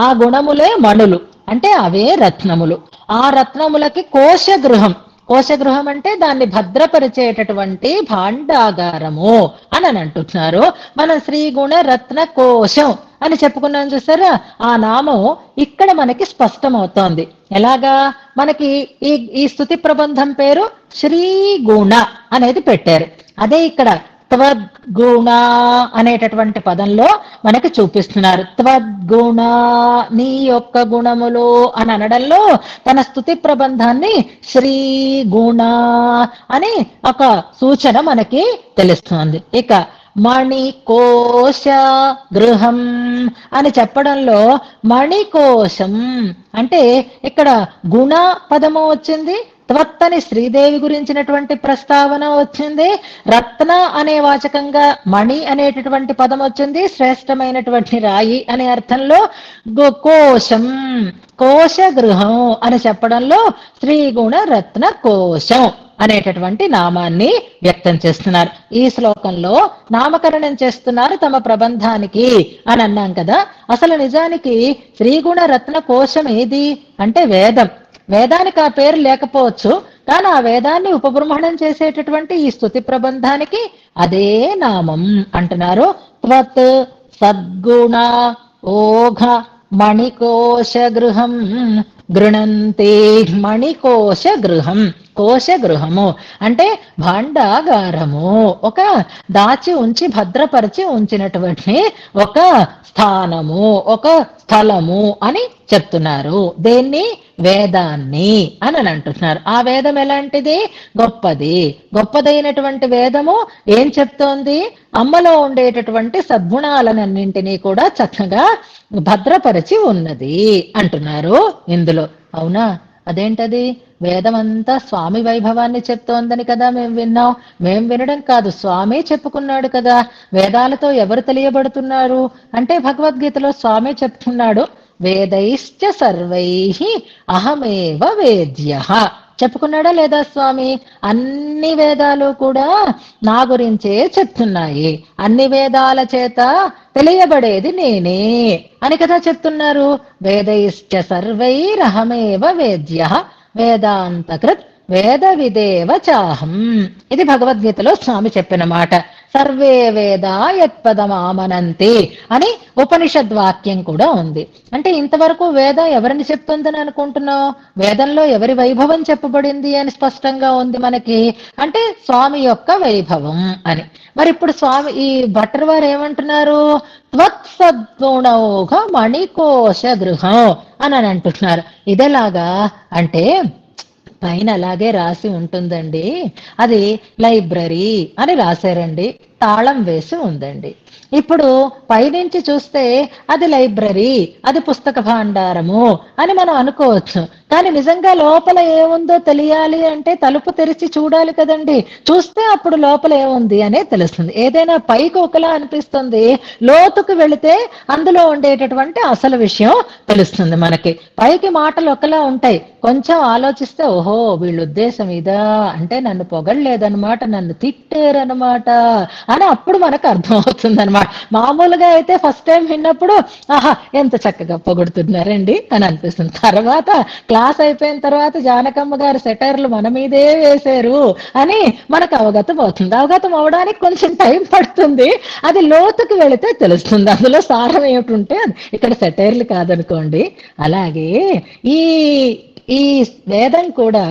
ఆ గుణములే మణులు అంటే అవే రత్నములు. ఆ రత్నములకి కోశ గృహం. కోశగృహం అంటే దాన్ని భద్రపరిచేటటువంటి భాండాగారము అని అంటున్నారు. మనం శ్రీగుణ రత్న కోశం అని చెప్పుకున్నాం చూసారా, ఆ నామం ఇక్కడ మనకి స్పష్టమవుతోంది. ఎలాగా? మనకి ఈ స్తుతి ప్రబంధం పేరు శ్రీగుణ అనేది పెట్టారు. అదే ఇక్కడ త్వద్గుణ అనేటటువంటి పదంలో మనకి చూపిస్తున్నారు. త్వద్గుణ నీ యొక్క గుణములు అని అనడంలో తన స్తుతి ప్రబంధాన్ని శ్రీ గుణ అని ఒక సూచన మనకి తెలుస్తుంది. ఇక మణికోశ గృహం అని చెప్పడంలో మణికోశం అంటే ఇక్కడ గుణ పదము వచ్చింది, త్వత్తని శ్రీదేవి గురించినటువంటి ప్రస్తావన వచ్చింది, రత్న అనే వాచకంగా మణి అనేటటువంటి పదం వచ్చింది, శ్రేష్టమైనటువంటి రాయి అనే అర్థంలో కోశం కోశ గృహం అని చెప్పడంలో శ్రీగుణ రత్న కోశం అనేటటువంటి నామాన్ని వ్యక్తం చేస్తున్నారు. ఈ శ్లోకంలో నామకరణం చేస్తున్నారు తమ ప్రబంధానికి అని అన్నాం కదా. అసలు నిజానికి శ్రీగుణ రత్న కోశం ఏది అంటే వేదం. వేదానికి ఆ పేరు లేకపోవచ్చు, కానీ ఆ వేదాన్ని ఉపబృంహణం చేసేటటువంటి ఈ స్తుతి ప్రబంధానికి అదే నామం అంటున్నారు. త్వత్ సద్గుణ ఓఘ మణికోశ గృహం గృణంతే. మణికోశ గృహం కోశ గృహము అంటే భాండాగారము, ఒక దాచి ఉంచి భద్రపరిచి ఉంచినటువంటి ఒక స్థానము, ఒక స్థలము అని చెప్తున్నారు. దేన్ని? వేదాన్ని అని అంటున్నారు. ఆ వేదం ఎలాంటిది? గొప్పది. గొప్పదైనటువంటి వేదము ఏం చెప్తోంది? అమ్మలో ఉండేటటువంటి సద్గుణాలన్నింటినీ కూడా చక్కగా భద్రపరిచి ఉన్నది అంటున్నారు ఇందులో. అవునా? అదేంటది? వేదమంతా స్వామి వైభవాన్ని చెప్తోందని కదా మేము విన్నాం. మేం వినడం కాదు, స్వామి చెప్పుకున్నాడు కదా. వేదాలతో ఎవరు తెలియబడుతున్నారు అంటే భగవద్గీతలో స్వామి చెప్తున్నాడు, వేదైశ్చ సర్వైః అహమేవ వేద్యః చెప్పుకున్నాడా లేదా స్వామి? అన్ని వేదాలు కూడా నా గురించే చెప్తున్నాయి, అన్ని వేదాల చేత తెలియబడేది నేనే అని కదా చెప్తున్నారు. వేదైశ్చ సర్వైరహమేవ వేద్యః వేదాంతకృత్ వేద విదేవ చాహం. ఇది భగవద్గీతలో స్వామి చెప్పిన మాట. సర్వే వేద యత్పదమామనంతి అని ఉపనిషద్వాక్యం కూడా ఉంది. అంటే ఇంతవరకు వేదం ఎవరిని చెప్తుందని అనుకుంటున్నావు? వేదంలో ఎవరి వైభవం చెప్పబడింది అని స్పష్టంగా ఉంది మనకి. అంటే స్వామి యొక్క వైభవం అని. మరి ఇప్పుడు స్వామి ఈ భట్టర్ వారు ఏమంటున్నారు? త్వత్సద్గుణౌఘ మణికోశ గృహం అని అంటున్నారు. ఇదేలాగా అంటే పైన అలాగే రాసి ఉంటుందండి, అది లైబ్రరీ అని రాశారండి, తాళం వేసి ఉందండి. ఇప్పుడు పైనుంచి చూస్తే అది లైబ్రరీ, అది పుస్తక భాండారము అని మనం అనుకోవచ్చు. కానీ నిజంగా లోపల ఏముందో తెలియాలి అంటే తలుపు తెరిచి చూడాలి కదండి. చూస్తే అప్పుడు లోపల ఏముంది అనే తెలుస్తుంది. ఏదైనా పైకి ఒకలా అనిపిస్తుంది, లోతుకు వెళితే అందులో ఉండేటటువంటి అసలు విషయం తెలుస్తుంది మనకి. పైకి మాటలు ఒకలా ఉంటాయి, కొంచెం ఆలోచిస్తే ఓహో వీళ్ళ ఉద్దేశం ఇదా అంటే నన్ను పొగడలేదనమాట, నన్ను తిట్టారనమాట అని అప్పుడు మనకు అర్థమవుతుంది అనమాట. మామూలుగా అయితే ఫస్ట్ టైం విన్నప్పుడు ఆహా ఎంత చక్కగా పొగుడుతున్నారండి అని అనిపిస్తుంది. తర్వాత క్లాస్ అయిపోయిన తర్వాత జానకమ్మ గారు సెటైర్లు మన మీదే వేశారు అని మనకు అవగతం అవుతుంది. అవగతం అవడానికి కొంచెం టైం పడుతుంది. అది లోతుకు వెళితే తెలుస్తుంది అందులో సారం ఏమిటంటే ఇక్కడ సెటైర్లు కాదనుకోండి. అలాగే ఈ ఈ వేదం కూడా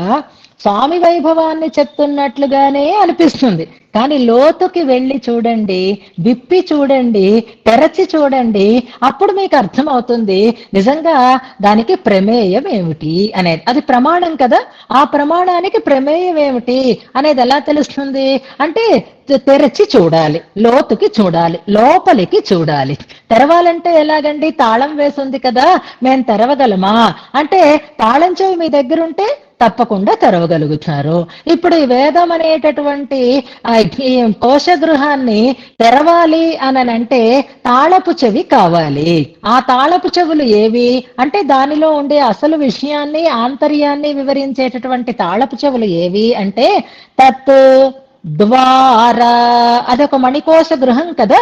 స్వామి వైభవాన్ని చెప్తున్నట్లుగానే అనిపిస్తుంది. కానీ లోతుకి వెళ్ళి చూడండి, విప్పి చూడండి, తెరచి చూడండి, అప్పుడు మీకు అర్థమవుతుంది నిజంగా దానికి ప్రమేయం ఏమిటి అనేది. అది ప్రమాణం కదా, ఆ ప్రమాణానికి ప్రమేయం ఏమిటి అనేది ఎలా తెలుస్తుంది అంటే తెరచి చూడాలి, లోతుకి చూడాలి, లోపలికి చూడాలి. తెరవాలంటే ఎలాగండి? తాళం వేసింది కదా, మేము తెరవగలమా అంటే తాళం చెవి మీ దగ్గర ఉంటే తప్పకుండా తెరవగలుగుతారు. ఇప్పుడు ఈ వేదం అనేటటువంటి ఈ కోశగృహాన్ని తెరవాలి అని అంటే తాళపు చెవి కావాలి. ఆ తాళపు చెవులు ఏవి అంటే దానిలో ఉండే అసలు విషయాన్ని ఆంతర్యాన్ని వివరించేటటువంటి తాళపు చెవులు ఏవి అంటే తత్ ద్వార. అదొక మణికోశ గృహం కదా,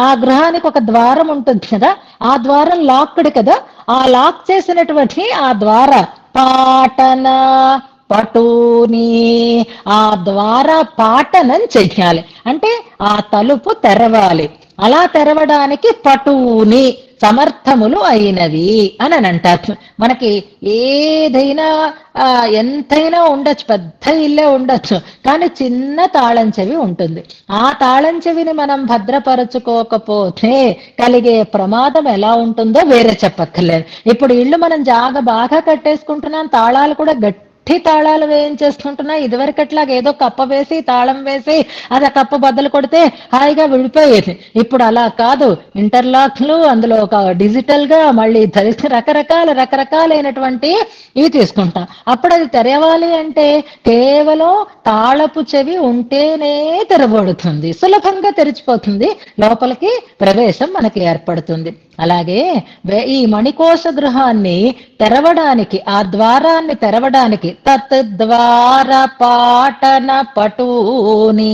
ఆ గృహానికి ఒక ద్వారం ఉంటుంది కదా, ఆ ద్వారం లాక్డ్ కదా, ఆ లాక్ చేసినటువంటి ఆ ద్వార పాటన పటూని, ఆ ద్వారా పాటనం చెయ్యాలి అంటే ఆ తలుపు తెరవాలి. అలా తెరవడానికి పటూని సమర్థములు అయినవి అని అంటారు. మనకి ఏదైనా ఎంతైనా ఉండొచ్చు, పెద్ద ఇల్లే ఉండొచ్చు, కానీ చిన్న తాళం చెవి ఉంటుంది. ఆ తాళం చెవిని మనం భద్రపరచుకోకపోతే కలిగే ప్రమాదం ఎలా ఉంటుందో వేరే చెప్పక్కర్లేదు. ఇప్పుడు ఇల్లు మనం బాగా కట్టేసుకుంటున్నాం, తాళాలు కూడా గట్టి తాళాలు వేయించేసుకుంటున్నాయి. ఇదివరకట్లాగా ఏదో కప్ప వేసి తాళం వేసి అది ఆ కప్ప బద్దలు కొడితే హాయిగా విడిపోయేది. ఇప్పుడు అలా కాదు, ఇంటర్లాక్లు, అందులో ఒక డిజిటల్ గా మళ్ళీ రకరకాలైనటువంటి ఇవి తీసుకుంటాం. అప్పుడు అది తెరవాలి అంటే కేవలం తాళపు చెవి ఉంటేనే తెరబడుతుంది, సులభంగా తెరిచిపోతుంది, లోపలికి ప్రవేశం మనకి ఏర్పడుతుంది. అలాగే ఈ మణికోశ గృహాన్ని తెరవడానికి, ఆ ద్వారాన్ని తెరవడానికి తత్ ద్వార పాటన పటూని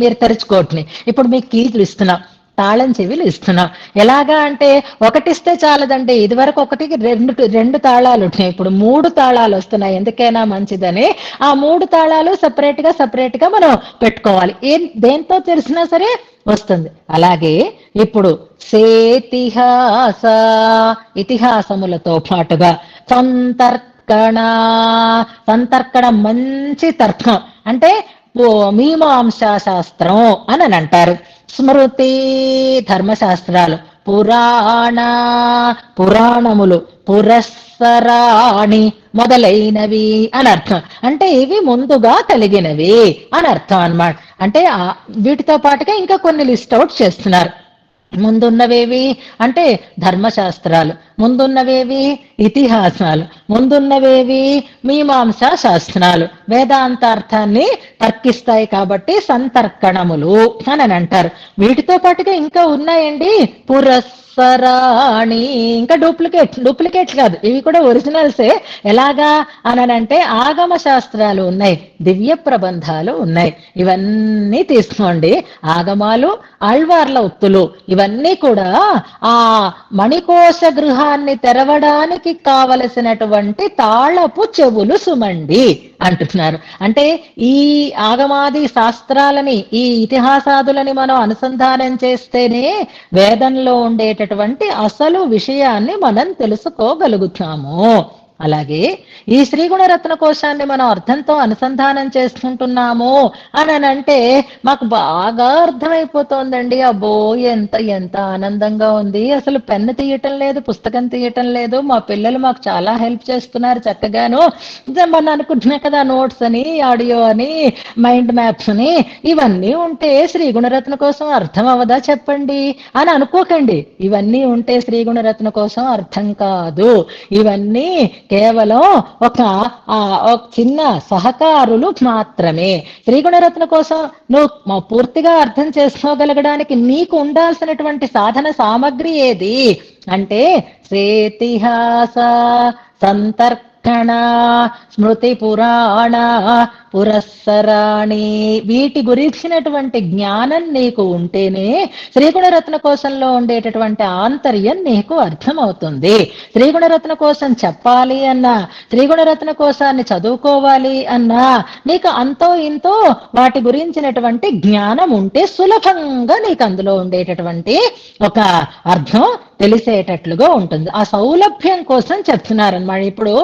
మీరు తెరుచుకోవట్ని. ఇప్పుడు మీకు కీలు ఇస్తున్నాం, తాళం చెవిలు ఇస్తున్నాం. ఎలాగా అంటే ఒకటిస్తే చాలదండి, ఇదివరకు ఒకటికి రెండు తాళాలు ఉంటున్నాయి, ఇప్పుడు 3 తాళాలు వస్తున్నాయి. ఎందుకైనా మంచిదని ఆ 3 తాళాలు సపరేట్ గా మనం పెట్టుకోవాలి. దేంతో తెలిసినా సరే వస్తుంది. అలాగే ఇప్పుడు సేతిహాస, ఇతిహాసములతో పాటుగా సంతర్కణ మంచి తర్కం అంటే మీమాంసా శాస్త్రం అని అంటారు. స్మృతి ధర్మశాస్త్రాలు, పురాణములు, పురస్సరాణి మొదలైనవి అని అర్థం. అంటే ఇవి ముందుగా కలిగినవి అని అర్థం అన్నమాట. అంటే వీటితో పాటుగా ఇంకా కొన్ని లిస్ట్ అవుట్ చేస్తున్నారు. ముందున్నవేవి అంటే ధర్మశాస్త్రాలు, ముందున్నవేవి ఇతిహాసాలు, ముందున్నవేవి మీమాంసా శాస్త్రాలు, వేదాంతార్థాన్ని తర్కిస్తాయి కాబట్టి సంతర్కణములు అని అంటారు. వీటితో పాటుగా ఇంకా ఉన్నాయండి పురస్సరాణి, ఇంకా డూప్లికేట్ కాదు, ఇవి కూడా ఒరిజినల్సే. ఎలాగా అంటే ఆగమ శాస్త్రాలు ఉన్నాయి, దివ్య ప్రబంధాలు ఉన్నాయి. ఇవన్నీ తీసుకోండి. ఆగమాలు, ఆళ్వార్ల ఉత్తులు, ఇవన్నీ కూడా ఆ మణికోశ గృహాన్ని తెరవడానికి కావలసినటువంటి తాళపు చెవులు సుమండి అంటున్నారు. అంటే ఈ ఆగమాది శాస్త్రాలని, ఈ ఇతిహాసాదులని మనం అనుసంధానం చేస్తేనే వేదంలో ఉండేటటువంటి అసలు విషయాన్ని మనం తెలుసుకోగలుగుతాము. అలాగే ఈ శ్రీగుణరత్న కోశాన్ని మనం అర్థంతో అనుసంధానం చేసుకుంటున్నాము అని అంటే మాకు బాగా అర్థమైపోతోందండి. అబ్బో ఎంత ఎంత ఆనందంగా ఉంది, అసలు పెన్ను తీయటం లేదు, పుస్తకం తీయటం లేదు, మా పిల్లలు మాకు చాలా హెల్ప్ చేస్తున్నారు చక్కగాను. మనం అనుకుంటున్నా కదా నోట్స్ అని, ఆడియో అని, మైండ్ మ్యాప్స్ అని, ఇవన్నీ ఉంటే శ్రీగుణరత్న కోసం అర్థం అవదా చెప్పండి అని అనుకోకండి. ఇవన్నీ ఉంటే శ్రీగుణరత్న కోసం అర్థం కాదు. ఇవన్నీ కేవలం ఒక చిన్న సహకారులు మాత్రమే. శ్రీగుణరత్న కోసం నువ్వు పూర్తిగా అర్థం చేసుకోగలగడానికి నీకు ఉండాల్సినటువంటి సాధన సామగ్రి ఏది అంటే సేతిహాస సంతర్క కణ స్మృతి పురాణ పురస్సరాణి, వీటి గురించినటువంటి జ్ఞానం నీకు ఉంటేనే శ్రీగుణరత్న కోశంలో ఉండేటటువంటి ఆంతర్యం నీకు అర్థమవుతుంది. శ్రీగుణరత్న కోశం చెప్పాలి అన్నా, శ్రీగుణరత్న కోశాన్ని చదువుకోవాలి అన్నా నీకు అంతో ఇంతో వాటి గురించినటువంటి జ్ఞానం ఉంటే సులభంగా నీకు అందులో ఉండేటటువంటి ఒక అర్థం తెలిసేటట్లుగా ఉంటుంది. ఆ సౌలభ్యం కోసం చెప్తున్నారన్నమాట. ఇప్పుడు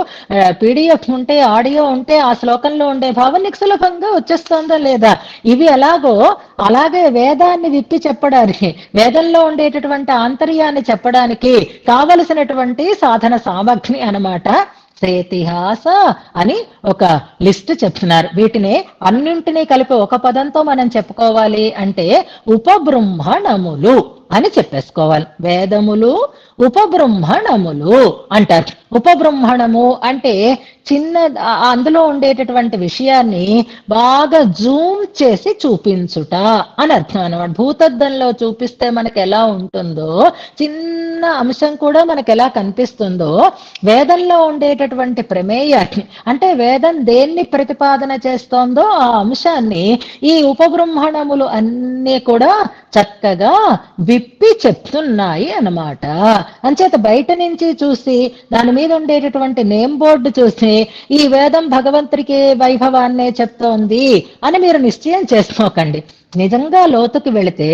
పీడిఎఫ్ ఉంటే, ఆడియో ఉంటే ఆ శ్లోకంలో ఉండే భావం నీకు సులభంగా వచ్చేస్తుందా లేదా? ఇవి ఎలాగో అలాగే వేదాన్ని విప్పి చెప్పడానికి, వేదంలో ఉండేటటువంటి ఆంతర్యాన్ని చెప్పడానికి కావలసినటువంటి సాధన సామగ్రి అన్నమాట శ్రేతిహాస అని ఒక లిస్ట్ చెప్తున్నారు. వీటిని అన్నింటినీ కలిపి ఒక పదంతో మనం చెప్పుకోవాలి అంటే ఉపబృంహణములు అని చెప్పేసుకోవాలి. వేదములు ఉపబృంహణములు అంటారు. ఉపబృంహణము అంటే చిన్న అందులో ఉండేటటువంటి విషయాన్ని బాగా జూమ్ చేసి చూపించుట అని అర్థం అన్నమాట. భూతద్దంలో చూపిస్తే మనకు ఎలా ఉంటుందో, చిన్న అంశం కూడా మనకు ఎలా కనిపిస్తుందో, వేదంలో ఉండేటటువంటి ప్రమేయాన్ని అంటే వేదం దేన్ని ప్రతిపాదన చేస్తోందో ఆ అంశాన్ని ఈ ఉపబృంహణములు అన్నీ కూడా చక్కగా విప్పి చెప్తున్నాయి అన్నమాట. అంచేత బయట నుంచి చూసి దాని మీద ఉండేటటువంటి నేమ్ బోర్డు చూసి ఈ వేదం భగవంతుడికి వైభవాన్నే చెప్తోంది అని మీరు నిశ్చయం చేసుకోకండి. నిజంగా లోతుకు వెళితే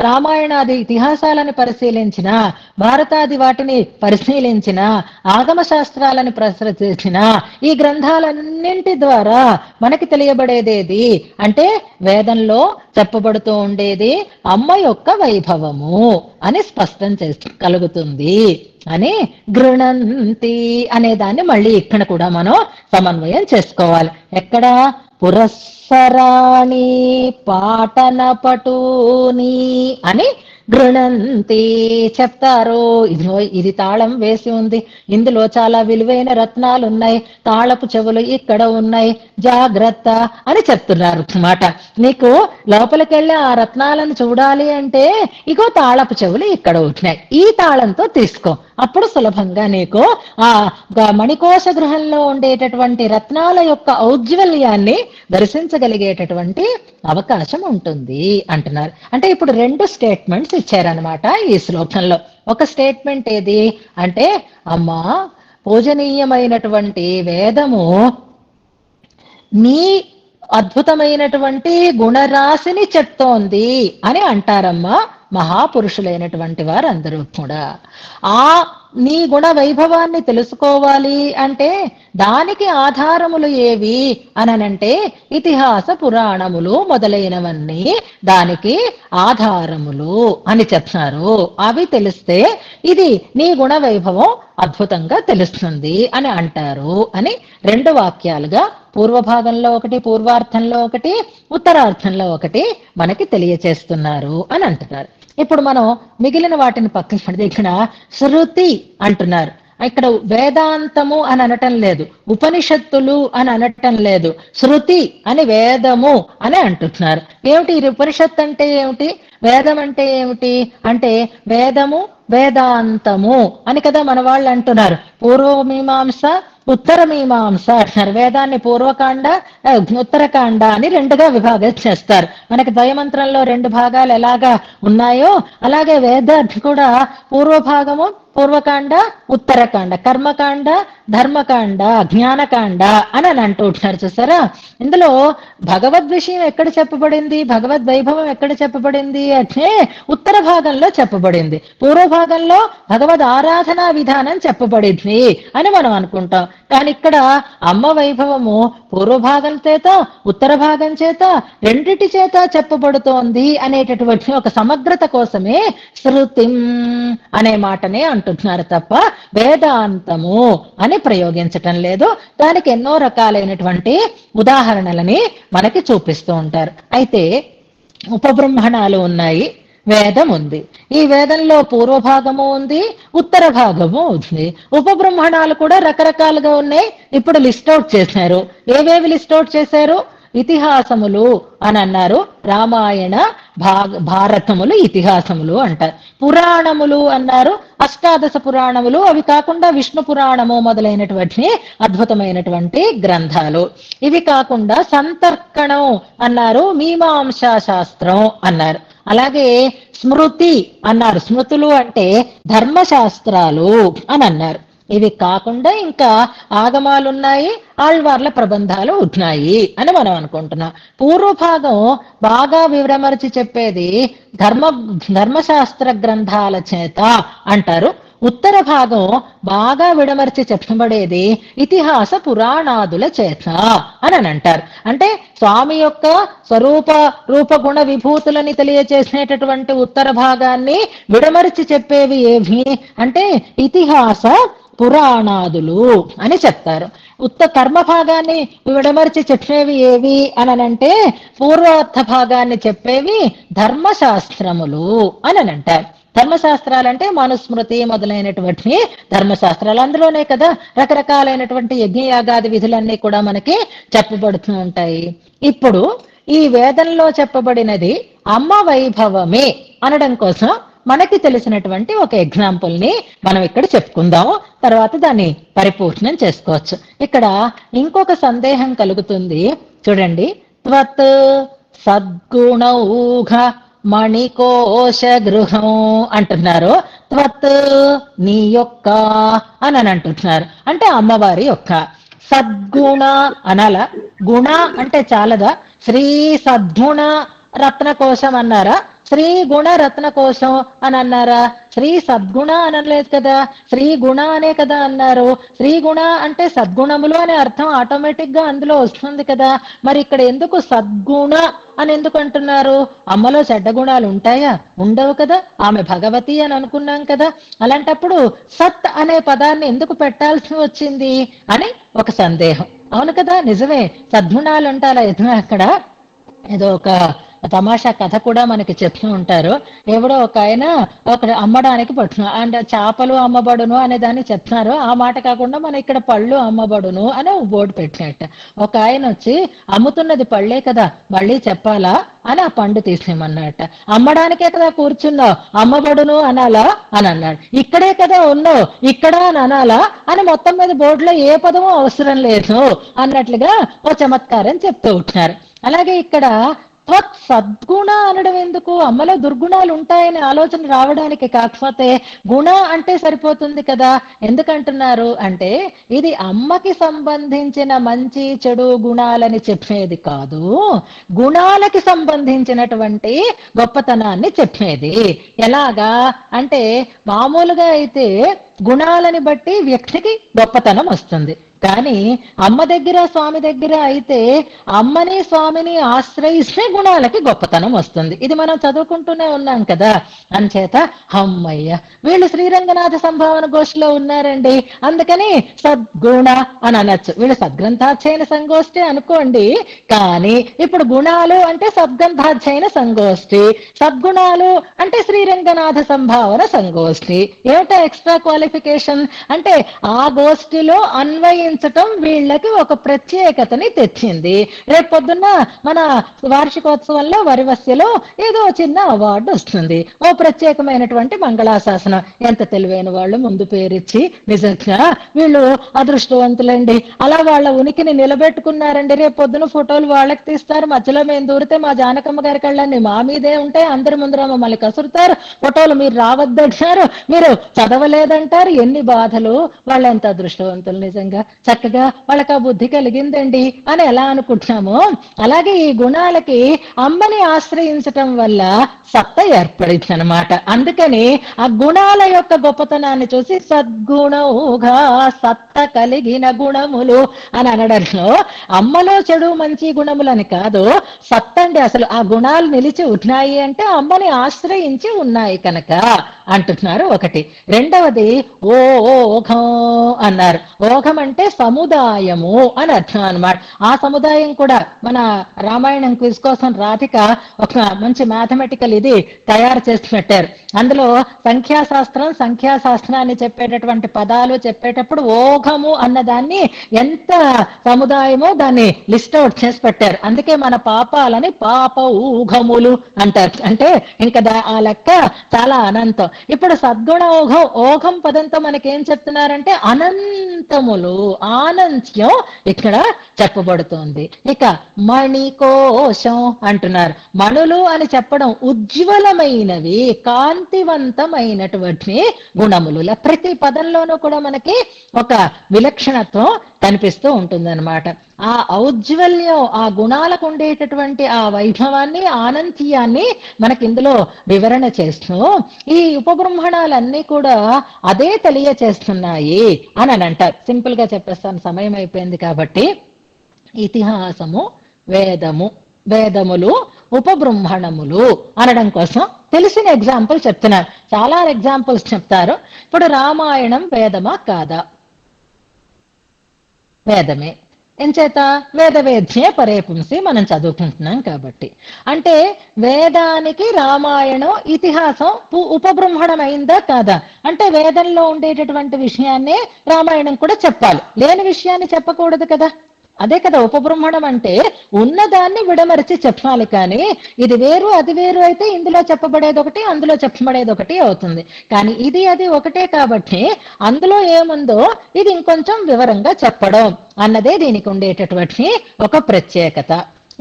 రామాయణాది ఇతిహాసాలను పరిశీలించిన, భారతాది వాటిని పరిశీలించిన, ఆగమ శాస్త్రాలను ప్రసరించిన ఈ గ్రంథాలన్నింటి ద్వారా మనకి తెలియబడేదేది అంటే వేదంలో చెప్పబడుతూ ఉండేది అమ్మ యొక్క వైభవము అని స్పష్టం చేసి కలుగుతుంది అని గృణంతి అనే దాన్ని మళ్ళీ ఇక్కడ కూడా మనం సమన్వయం చేసుకోవాలి. ఎక్కడ పురస్సరాణి పాటన పటూని అని గృణంతి చెప్తారు. ఇది తాళం వేసి ఉంది, ఇందులో చాలా విలువైన రత్నాలు ఉన్నాయి, తాళపు చెవులు ఇక్కడ ఉన్నాయి, జాగ్రత్త అని చెప్తున్నారు అన్నమాట. నీకు లోపలికెళ్ళి ఆ రత్నాలను చూడాలి అంటే ఇగో తాళపు చెవులు ఇక్కడ ఉంటున్నాయి, ఈ తాళంతో తీసుకో, అప్పుడు సులభంగా నీకు ఆ మణికోశ గృహంలో ఉండేటటువంటి రత్నాల యొక్క ఔజ్వల్యాన్ని దర్శించగలిగేటటువంటి అవకాశం ఉంటుంది అంటున్నారు. అంటే ఇప్పుడు రెండు స్టేట్మెంట్స్ ఇచ్చారనమాట ఈ శ్లోకంలో. ఒక స్టేట్మెంట్ ఏది అంటే అమ్మా పూజనీయమైనటువంటి వేదము నీ అద్భుతమైనటువంటి గుణరాశిని చెప్తోంది అని అంటారమ్మా మహాపురుషులైనటువంటి వారందరూ కూడా. ఆ నీ గుణ వైభవాన్ని తెలుసుకోవాలి అంటే దానికి ఆధారములు ఏవి అనంటే ఇతిహాస పురాణములు మొదలైనవన్నీ దానికి ఆధారములు అని చెప్తున్నారు. అవి తెలిస్తే ఇది నీ గుణ వైభవం అద్భుతంగా తెలుస్తుంది అని అంటారు అని రెండు వాక్యాలుగా పూర్వభాగంలో ఒకటి, పూర్వార్థంలో ఒకటి, ఉత్తరార్థంలో ఒకటి మనకి తెలియచేస్తున్నారు అని అంటున్నారు. ఇప్పుడు మనం మిగిలిన వాటిని పక్కన పెడితే ఇక్కడ శృతి అంటున్నారు. ఇక్కడ వేదాంతము అని అనటం లేదు, ఉపనిషత్తులు అని అనటం లేదు, శృతి అని వేదము అని అంటున్నారు. ఏమిటి ఉపనిషత్తు అంటే ఏమిటి, వేదం అంటే ఏమిటి అంటే వేదము వేదాంతము అని కదా మన వాళ్ళు అంటున్నారు. పూర్వమీమాంస ఉత్తరమీమాంస అంటున్నారు. వేదాన్ని పూర్వకాండ ఉత్తరకాండ అని రెండుగా విభాగం చేస్తారు. మనకి ద్వయమంత్రంలో రెండు భాగాలు ఎలాగా ఉన్నాయో అలాగే వేదాన్ని కూడా పూర్వభాగము పూర్వకాండ ఉత్తరకాండ, కర్మకాండ ధర్మకాండ జ్ఞానకాండ అని అంటూ ఉంటున్నారు. చూసారా, ఇందులో భగవద్ విషయం ఎక్కడ చెప్పబడింది, భగవద్ వైభవం ఎక్కడ చెప్పబడింది అంటే ఉత్తర భాగంలో చెప్పబడింది, పూర్వభాగంలో భగవద్ ఆరాధనా విధానం చెప్పబడింది అని మనం అనుకుంటాం. కానీ ఇక్కడ అమ్మ వైభవము పూర్వభాగం చేత ఉత్తర భాగం చేత రెండిటి చేత చెప్పబడుతోంది అనేటటువంటి ఒక సమగ్రత కోసమే శృతిం అనే మాటనే అంటున్నారు తప్ప వేదాంతము అని ప్రయోగించటం లేదు. దానికి ఎన్నో రకాలైనటువంటి ఉదాహరణలని మనకి చూపిస్తూ ఉంటారు. అయితే ఉపబ్రహ్మణాలు ఉన్నాయి, వేదం ఉంది. ఈ వేదంలో పూర్వభాగము ఉంది, ఉత్తర భాగము ఉంది. ఉపబ్రహ్మణాలు కూడా రకరకాలుగా ఉన్నాయి. ఇప్పుడు లిస్ట్ అవుట్ చేశారు. ఏవేవి లిస్ట్ అవుట్ చేశారు? ఇతిహాసములు అని అన్నారు. రామాయణ భారతములు ఇతిహాసములు అంటారు. పురాణములు అన్నారు, అష్టాదశ పురాణములు, అవి కాకుండా విష్ణు పురాణము మొదలైనటువంటి అద్భుతమైనటువంటి గ్రంథాలు. ఇవి కాకుండా సంతర్కణం అన్నారు, మీమాంసా శాస్త్రం అన్నారు. అలాగే స్మృతి అన్నారు, స్మృతులు అంటే ధర్మశాస్త్రాలు అని అన్నారు. ఇవి కాకుండా ఇంకా ఆగమాలున్నాయి, ఆళ్వార్ల ప్రబంధాలు ఉన్నాయి అని మనం అనుకుంటున్నాం. పూర్వభాగం బాగా వివరమరిచి చెప్పేది ధర్మశాస్త్ర గ్రంథాల చేత అంటారు. ఉత్తర భాగం బాగా విడమర్చి చెప్పబడేది ఇతిహాస పురాణాదుల చేత అని అంటారు. అంటే స్వామి యొక్క స్వరూప రూపగుణ విభూతులని తెలియచేసేటటువంటి ఉత్తర భాగాన్ని విడమరిచి చెప్పేవి ఏవి అంటే ఇతిహాస పురాణాదులు అని చెప్తారు. కర్మ భాగాన్ని విడమరిచి చెప్పేవి ఏవి అనంటే పూర్వార్థ భాగాన్ని చెప్పేవి ధర్మశాస్త్రములు అని అంటారు. ధర్మశాస్త్రాలంటే మనుస్మృతి మొదలైనటువంటి ధర్మశాస్త్రాలు. అందులోనే కదా రకరకాలైనటువంటి యజ్ఞయాగాది విధులన్నీ కూడా మనకి చెప్పబడుతూ ఉంటాయి. ఇప్పుడు ఈ వేదంలో చెప్పబడినది అమ్మ వైభవమే అనడం కోసం మనకి తెలిసినటువంటి ఒక ఎగ్జాంపుల్ ని మనం ఇక్కడ చెప్పుకుందాం, తర్వాత దాన్ని పరిపూర్ణం చేసుకోవచ్చు. ఇక్కడ ఇంకొక సందేహం కలుగుతుంది చూడండి. త్వత్ సద్గుణౌఘ మణికోశ గృహం అంటున్నారు. త్వత్ నీ యొక్క అని అంటున్నారు, అంటే అమ్మవారి యొక్క. సద్గుణ అనాల, గుణ అంటే చాలదా? శ్రీ సద్గుణ రత్నకోశం అన్నారా, శ్రీ గుణ రత్నకోశం అని అన్నారా? శ్రీ సద్గుణ అనలేదు కదా, శ్రీ గుణ అనే కదా అన్నారు. శ్రీ గుణ అంటే సద్గుణములు అనే అర్థం ఆటోమేటిక్ గా అందులో వస్తుంది కదా. మరి ఇక్కడ ఎందుకు సద్గుణ అని ఎందుకు అంటున్నారు? అమ్మలో చెడ్డ గుణాలు ఉంటాయా? ఉండవు కదా, ఆమె భగవతి అని అనుకున్నాం కదా. అలాంటప్పుడు సత్ అనే పదాన్ని ఎందుకు పెట్టాల్సి వచ్చింది అని ఒక సందేహం. అవును కదా, నిజమే, సద్గుణాలు ఉంటారా? అక్కడ ఏదో ఒక తమాషా కథ కూడా మనకి చెప్తూ ఉంటారు. ఎవడో ఒక ఆయన ఒక అమ్మడానికి పట్టును, అంటే చేపలు అమ్మబడును అనే దాన్ని చెప్తున్నారు. ఆ మాట కాకుండా మన ఇక్కడ పళ్ళు అమ్మబడును అని బోర్డు పెట్టినట్ట. ఒక ఆయన వచ్చి అమ్ముతున్నది పళ్ళే కదా, మళ్ళీ చెప్పాలా అని ఆ పండు తీసేయమన్నట్ట. అమ్మడానికే కదా కూర్చున్నావు, అమ్మబడును అనాలా అని అన్నాడు. ఇక్కడే కదా ఉన్నావు, ఇక్కడ అని అనాలా అని మొత్తం మీద బోర్డులో ఏ పదము అవసరం లేదు అన్నట్లుగా ఓ చమత్కారం చెప్తూ ఉంటున్నారు. అలాగే ఇక్కడ త్వత్ సద్గుణ అనడం ఎందుకు? అమ్మలో దుర్గుణాలు ఉంటాయని ఆలోచన రావడానికి, కాకపోతే గుణ అంటే సరిపోతుంది కదా. ఎందుకంటున్నారు అంటే ఇది అమ్మకి సంబంధించిన మంచి చెడు గుణాలని చెప్పేది కాదు, గుణాలకి సంబంధించినటువంటి గొప్పతనాన్ని చెప్పేది. ఎలాగా అంటే మామూలుగా అయితే గుణాలని బట్టి వ్యక్తికి గొప్పతనం వస్తుంది, కానీ అమ్మ దగ్గర స్వామి దగ్గర అయితే అమ్మని స్వామిని ఆశ్రయిస్తే గుణాలకి గొప్పతనం వస్తుంది. ఇది మనం చదువుకుంటూనే ఉన్నాం కదా. అంచేత అమ్మయ్య వీళ్ళు శ్రీరంగనాథ సంభావన గోష్ఠిలో ఉన్నారండి, అందుకని సద్గుణ అని అనొచ్చు. వీళ్ళు సద్గ్రంథాధ్యయన సంగోష్ఠి అనుకోండి, కానీ ఇప్పుడు గుణాలు అంటే సద్గ్రంథాధ్యయన సంగోష్ఠి, సద్గుణాలు అంటే శ్రీరంగనాథ సంభావన సంగోష్ఠి. ఏమిటో ఎక్స్ట్రా క్వాలిఫికేషన్ అంటే ఆ గోష్ఠిలో అన్వయించటం వీళ్ళకి ఒక ప్రత్యేకతని తెచ్చింది. రేపు పొద్దున్న మన వార్షికోత్సవంలో వరివస్యలో ఏదో చిన్న అవార్డు వస్తుంది, ఓ ప్రత్యేకమైనటువంటి మంగళాశాసనం. ఎంత తెలివైన వాళ్ళు ముందు పేరిచ్చి, నిజంగా వీళ్ళు అదృష్టవంతులండి, అలా వాళ్ళ ఉనికిని నిలబెట్టుకున్నారండి. రేపు పొద్దున ఫోటోలు వాళ్ళకి తీస్తారు, మధ్యలో మేము దూరితే మా జానకమ్మ గారి కళ్ళని మా మీదే ఉంటాయి, అందరి ముందర మమ్మల్ని కసురుతారు, ఫోటోలు మీరు రావద్దంటారు, మీరు చదవలేదంటారు. ఎన్ని బాధలు! వాళ్ళు ఎంత అదృష్టవంతులు నిజంగా, చక్కగా వాళ్ళకి ఆ బుద్ధి కలిగిందండి అని ఎలా అనుకుంటున్నామో, అలాగే ఈ గుణాలకి అమ్మని ఆశ్రయించటం వల్ల సత్త ఏర్పడింది అనమాట. అందుకని ఆ గుణాల యొక్క గొప్పతనాన్ని చూసి సద్గుణౌఘా సత్త కలిగిన గుణములు అని అనడంలో అమ్మలో చెడు మంచి గుణములని కాదు, సత్తండి అసలు ఆ గుణాలు నిలిచి ఉన్నాయి అంటే అమ్మని ఆశ్రయించి ఉన్నాయి కనుక అంటున్నారు ఒకటి. రెండవది ఓఘం అన్నారు. ఓఘం అంటే సముదాయము అని అర్థం అన్నమాట. ఆ సముదాయం కూడా మన రామాయణం క్విజ్ కోసం రాధిక ఒక మంచి మ్యాథమెటికల్ ఇది తయారు చేసి పెట్టారు. అందులో సంఖ్యాశాస్త్రాన్ని చెప్పేటటువంటి పదాలు చెప్పేటప్పుడు ఓఘము అన్నదాన్ని ఎంత సముదాయమో దాన్ని లిస్ట్ అవుట్ చేసి పెట్టారు. అందుకే మన పాపాలని పాప ఊఘములు అంటారు. అంటే ఇంకా ఆ లెక్క చాలా అనంతం. ఇప్పుడు సద్గుణ ఓఘం పదంతో మనకేం చెప్తున్నారంటే అనంతములు, ఆనంత్యం ఇక్కడ చెప్పబడుతోంది. ఇక మణికోశం అంటున్నారు. మణులు అని చెప్పడం ఉజ్వలమైనవి, కాంతివంతమైనటువంటి గుణములు. ప్రతి పదంలోనూ కూడా మనకి ఒక విలక్షణత్వం కనిపిస్తూ ఉంటుందన్నమాట. ఆ ఔజ్వల్యం, ఆ గుణాలకు ఉండేటటువంటి ఆ వైభవాన్ని, ఆనంత్యాన్ని మనకి ఇందులో వివరణ చేస్తూ ఈ ఉపబ్రహ్మణాలన్నీ కూడా అదే తెలియచేస్తున్నాయి అని అంటారు. సింపుల్ గా చెప్పేస్తాను, సమయం అయిపోయింది కాబట్టి. ఇతిహాసము, వేదములు, ఉపబ్రహ్మణములు అనడం కోసం తెలిసిన ఎగ్జాంపుల్ చెప్తున్నారు. చాలా ఎగ్జాంపుల్స్ చెప్తారు. ఇప్పుడు రామాయణం వేదమా కాదా? వేదమే. ఎంచేత వేదవేద్యే పరేపుంసి మనం చదువుకుంటున్నాం కాబట్టి. అంటే వేదానికి రామాయణం, ఇతిహాసం ఉపబ్రహ్మణం అయిందా కాదా? అంటే వేదంలో ఉండేటటువంటి విషయాన్నే రామాయణం కూడా చెప్పాలి, లేని విషయాన్ని చెప్పకూడదు కదా. అదే కదా ఉపబ్రహ్మణం అంటే, ఉన్నదాన్ని విడమరిచి చెప్పాలి. కానీ ఇది వేరు అది వేరు అయితే ఇందులో చెప్పబడేది ఒకటి, అందులో చెప్పబడేది ఒకటి అవుతుంది. కానీ ఇది అది ఒకటే కాబట్టి అందులో ఏముందో ఇది ఇంకొంచెం వివరంగా చెప్పడం అన్నదే దీనికి ఉండేటటువంటి ఒక ప్రత్యేకత.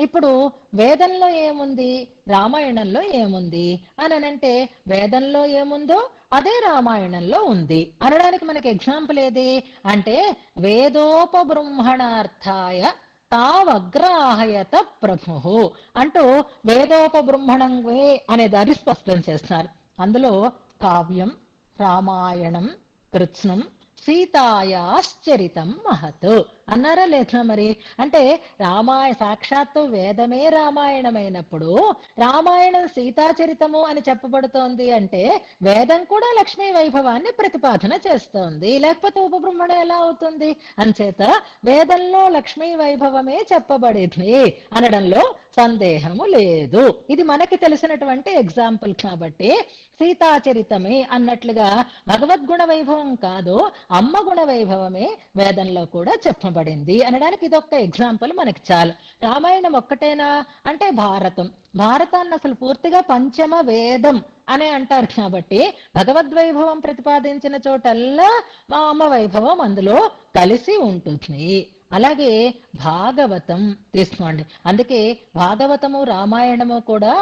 ఇప్పుడు వేదంలో ఏముంది, రామాయణంలో ఏముంది అని అంటే, వేదంలో ఏముందో అదే రామాయణంలో ఉంది అనడానికి మనకి ఎగ్జాంపుల్ ఏది అంటే, వేదోపబృంహణార్థాయ తావగ్రాహయత ప్రభు అంటూ వేదోపబృంహణంవే అనే దాన్ని స్పష్టం చేస్తున్నారు. అందులో కావ్యం, రామాయణం, కృత్స్నం, సీతాయాశ్చరితం మహత్ అన్నారా లేదా? మరి అంటే సాక్షాత్తు వేదమే రామాయణమైనప్పుడు రామాయణం సీతాచరితము అని చెప్పబడుతోంది అంటే వేదం కూడా లక్ష్మీ వైభవాన్ని ప్రతిపాదన చేస్తోంది, లేకపోతే ఉపబ్రహ్మణం ఎలా అవుతుంది? అంచేత వేదంలో లక్ష్మీ వైభవమే చెప్పబడింది అనడంలో సందేహము లేదు. ఇది మనకి తెలిసినటువంటి ఎగ్జాంపుల్ కాబట్టి సీతాచరితమే అన్నట్లుగా భగవద్గుణ వైభవం కాదు, అమ్మ గుణ వైభవమే వేదంలో కూడా చెప్పబడింది అనడానికి ఇదొక్క ఎగ్జాంపుల్ మనకి చాలు. రామాయణం ఒక్కటేనా అంటే భారతాన్ని అసలు పూర్తిగా పంచమ వేదం అనే అంటారు కాబట్టి భగవద్వైభవం ప్రతిపాదించిన చోటల్లా మా అమ్మ వైభవం అందులో కలిసి ఉంటుంది. అలాగే భాగవతం తీసుకోండి. అందుకే భాగవతము, రామాయణము కూడా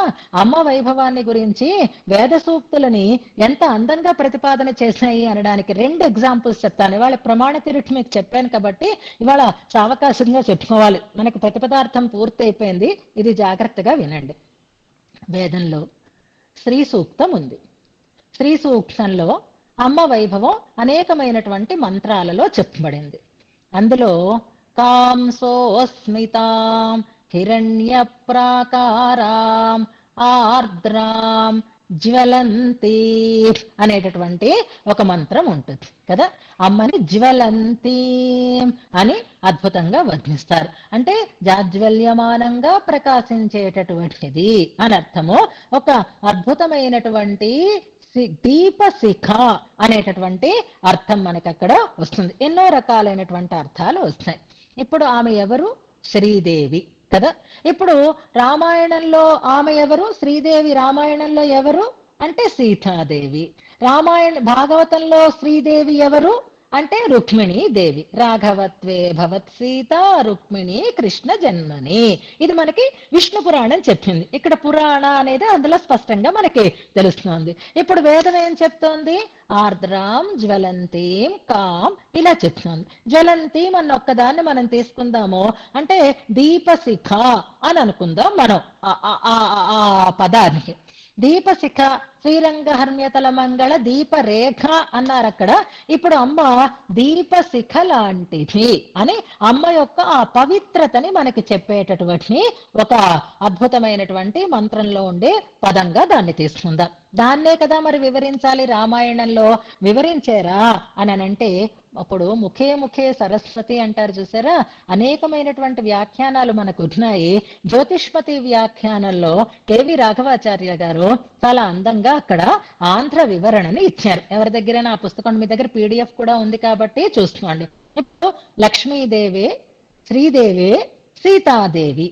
అమ్మ వైభవాన్ని గురించి వేద సూక్తులని ఎంత అందంగా ప్రతిపాదన చేశాయి అనడానికి 2 ఎగ్జాంపుల్స్ చెప్తాను. ఇవాళ ప్రమాణ తిరుటి మీకు చెప్పాను కాబట్టి ఇవాళ సావకాశంగా చెప్పుకోవాలి, మనకి ప్రతిపదార్థం పూర్తి అయిపోయింది. ఇది జాగ్రత్తగా వినండి. వేదంలో శ్రీ సూక్తం ఉంది. శ్రీ సూక్తంలో అమ్మ వైభవం అనేకమైనటువంటి మంత్రాలలో చెప్పబడింది. అందులో కాంసోస్మితాం హిరణ్య ప్రాకారాం ఆర్ద్రాం జ్వలంతి అనేటటువంటి ఒక మంత్రం ఉంటుంది కదా. అమ్మని జ్వలంతి అని అద్భుతంగా వర్ణిస్తారు. అంటే జాజ్వల్యమానంగా ప్రకాశించేటటువంటిది అని అర్థము. ఒక అద్భుతమైనటువంటి దీపశిఖ అనేటటువంటి అర్థం మనకి అక్కడ వస్తుంది. ఎన్నో రకాలైనటువంటి అర్థాలు వస్తాయి. ఇప్పుడు ఆమె ఎవరు? శ్రీదేవి కదా. ఇప్పుడు రామాయణంలో ఆమె ఎవరు? శ్రీదేవి. రామాయణంలో ఎవరు అంటే సీతాదేవి. భాగవతంలో శ్రీదేవి ఎవరు అంటే రుక్మిణీ దేవి. రాఘవత్వే భవత్ సీత రుక్మిణి కృష్ణ జన్మని. ఇది మనకి విష్ణు పురాణం చెప్పింది. ఇక్కడ పురాణ అనేది అందులో స్పష్టంగా మనకి తెలుస్తుంది. ఇప్పుడు వేదం ఏం చెప్తోంది? ఆర్ద్రాం జ్వలంతీం కాం ఇలా చెప్తుంది. జ్వలంతీం అన్న ఒక్కదాన్ని మనం తీసుకుందాము అంటే దీపశిఖ అని అనుకుందాం మనం ఆ పదానికి. దీపశిఖ, శ్రీరంగహర్మ్యతల మంగళ దీపరేఖ అన్నారు అక్కడ. ఇప్పుడు అమ్మ దీపశిఖ లాంటిది అని అమ్మ యొక్క ఆ పవిత్రతని మనకి చెప్పేటటువంటి ఒక అద్భుతమైనటువంటి మంత్రంలో ఉండే పదంగా దాన్ని తీసుకుందాం. దాన్నే కదా మరి వివరించాలి రామాయణంలో. వివరించారా అని అంటే అప్పుడు ముఖే ముఖే సరస్వతి అంటారు చూసారా, అనేకమైనటువంటి వ్యాఖ్యానాలు మనకు ఉన్నాయి. జ్యోతిష్మతి వ్యాఖ్యానంలో కేవి రాఘవాచార్య గారు చాలా అందంగా అక్కడ ఆంధ్ర వివరణని ఇచ్చారు. ఎవరి దగ్గర ఆ పుస్తకం మీ దగ్గర పీడిఎఫ్ కూడా ఉంది కాబట్టి చూసుకోండి. ఇప్పుడు లక్ష్మీదేవి, శ్రీదేవి, సీతాదేవి.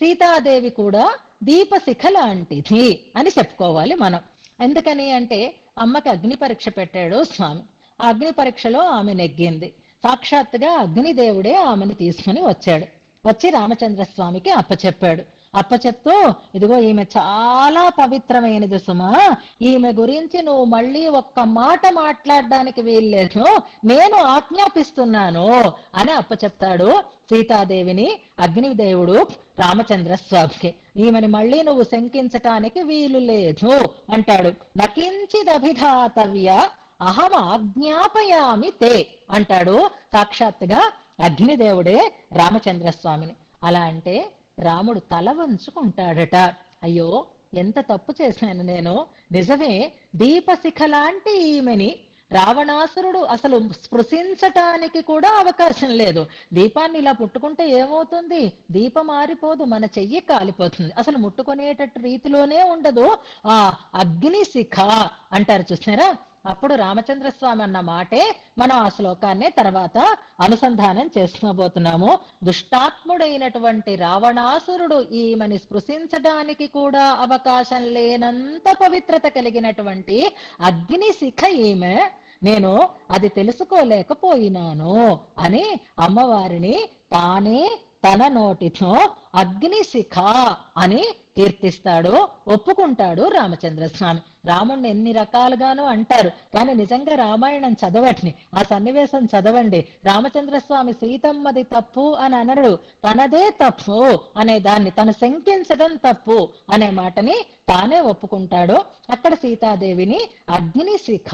సీతాదేవి కూడా దీపశిఖ లాంటిది అని చెప్పుకోవాలి మనం. ఎందుకని అంటే అమ్మకి అగ్ని పరీక్ష పెట్టాడు స్వామి. ఆ అగ్ని పరీక్షలో ఆమె నెగ్గింది. సాక్షాత్తుగా అగ్నిదేవుడే ఆమెను తీసుకుని వచ్చాడు. వచ్చి రామచంద్ర స్వామికి అప్పచెప్పాడు. అప్పచెప్తూ, ఇదిగో ఈమె చాలా పవిత్రమైనది సుమా, ఈమె గురించి నువ్వు మళ్ళీ ఒక్క మాట మాట్లాడడానికి వీల్లేదు, నేను ఆజ్ఞాపిస్తున్నాను అని అప్పచెప్తాడు సీతాదేవిని అగ్నిదేవుడు రామచంద్ర స్వామికి. ఈమెని మళ్ళీ నువ్వు శంకించటానికి వీలు లేదు అంటాడు. నకించిదభిధాతవ్య అహం ఆజ్ఞాపయామి తే అంటాడు సాక్షాత్తుగా అగ్నిదేవుడే రామచంద్ర స్వామిని. అలా అంటే రాముడు తల వంచుకుంటాడట. అయ్యో ఎంత తప్పు చేశాను నేను, నిజమే దీపశిఖ లాంటి ఈమెని రావణాసురుడు అసలు స్పృశించటానికి కూడా అవకాశం లేదు. దీపాన్ని ఇలా ముట్టుకుంటే ఏమవుతుంది? దీపం ఆరిపోదు, మన చెయ్యి కాలిపోతుంది. అసలు ముట్టుకునేటట్టు రీతిలోనే ఉండదు. ఆ అగ్ని శిఖ అంటారు చూసారా. అప్పుడు రామచంద్ర స్వామి అన్న మాటే మనం ఆ శ్లోకాన్నే తర్వాత అనుసంధానం చేసుకోబోతున్నాము. దుష్టాత్ముడైనటువంటి రావణాసురుడు ఈమెని స్పృశించడానికి కూడా అవకాశం లేనంత పవిత్రత కలిగినటువంటి అగ్ని శిఖ ఈమె, నేను అది తెలుసుకోలేకపోయినాను అని అమ్మవారిని తానే తన నోటితో అగ్నిశిఖ అని కీర్తిస్తాడు, ఒప్పుకుంటాడు రామచంద్ర స్వామి. రాముణ్ణి ఎన్ని రకాలుగానూ అంటారు, కానీ నిజంగా రామాయణం చదవట్ని, ఆ సన్నివేశం చదవండి. రామచంద్ర స్వామి సీతమ్మది తప్పు అని అనడు, తనదే తప్పు అనే దాన్ని, తను శంకించడం తప్పు అనే మాటని తానే ఒప్పుకుంటాడు. అక్కడ సీతాదేవిని అగ్నిశిఖ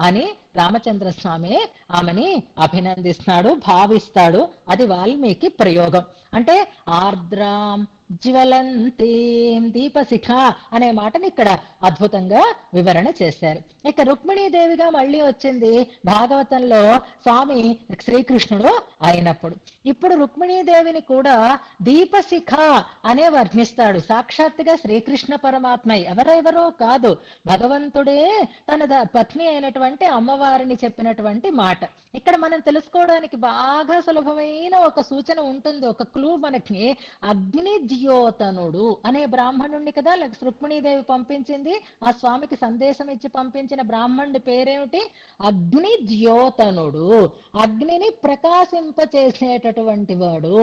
అని రామచంద్ర స్వామి ఆమెని అభినందిస్తాడు, భావిస్తాడు. అది వాల్మీకి ప్రయోగం. అంటే ఆర్ద్రాం జ్వలంతీం దీపశిఖ అనే మాటని ఇక్కడ అద్భుతంగా వివరణ చేశారు. ఇక రుక్మిణీదేవిగా మళ్ళీ వచ్చింది భాగవతంలో స్వామి శ్రీకృష్ణుడు అయినప్పుడు. ఇప్పుడు రుక్మిణీదేవిని కూడా దీపశిఖ అనే వర్ణిస్తాడు. సాక్షాత్తుగా శ్రీకృష్ణ పరమాత్మ, ఎవరెవరో కాదు, భగవంతుడే తన పత్ని అయినటువంటి అమ్మవారిని చెప్పినటువంటి మాట. ఇక్కడ మనం తెలుసుకోవడానికి బాగా సులభమైన ఒక సూచన ఉంటుంది, ఒక క్లూ మనకి. అగ్ని ద్యోతనుడు అనే బ్రాహ్మణుణ్ణి కదా రుక్మిణీదేవి పంపించింది. ఆ స్వామికి సందేశం ఇచ్చి పంపించిన బ్రాహ్మణుడి పేరేమిటి? అగ్ని ద్యోతనుడు. అగ్నిని ప్రకాశింపచేసేటటువంటి వాడు.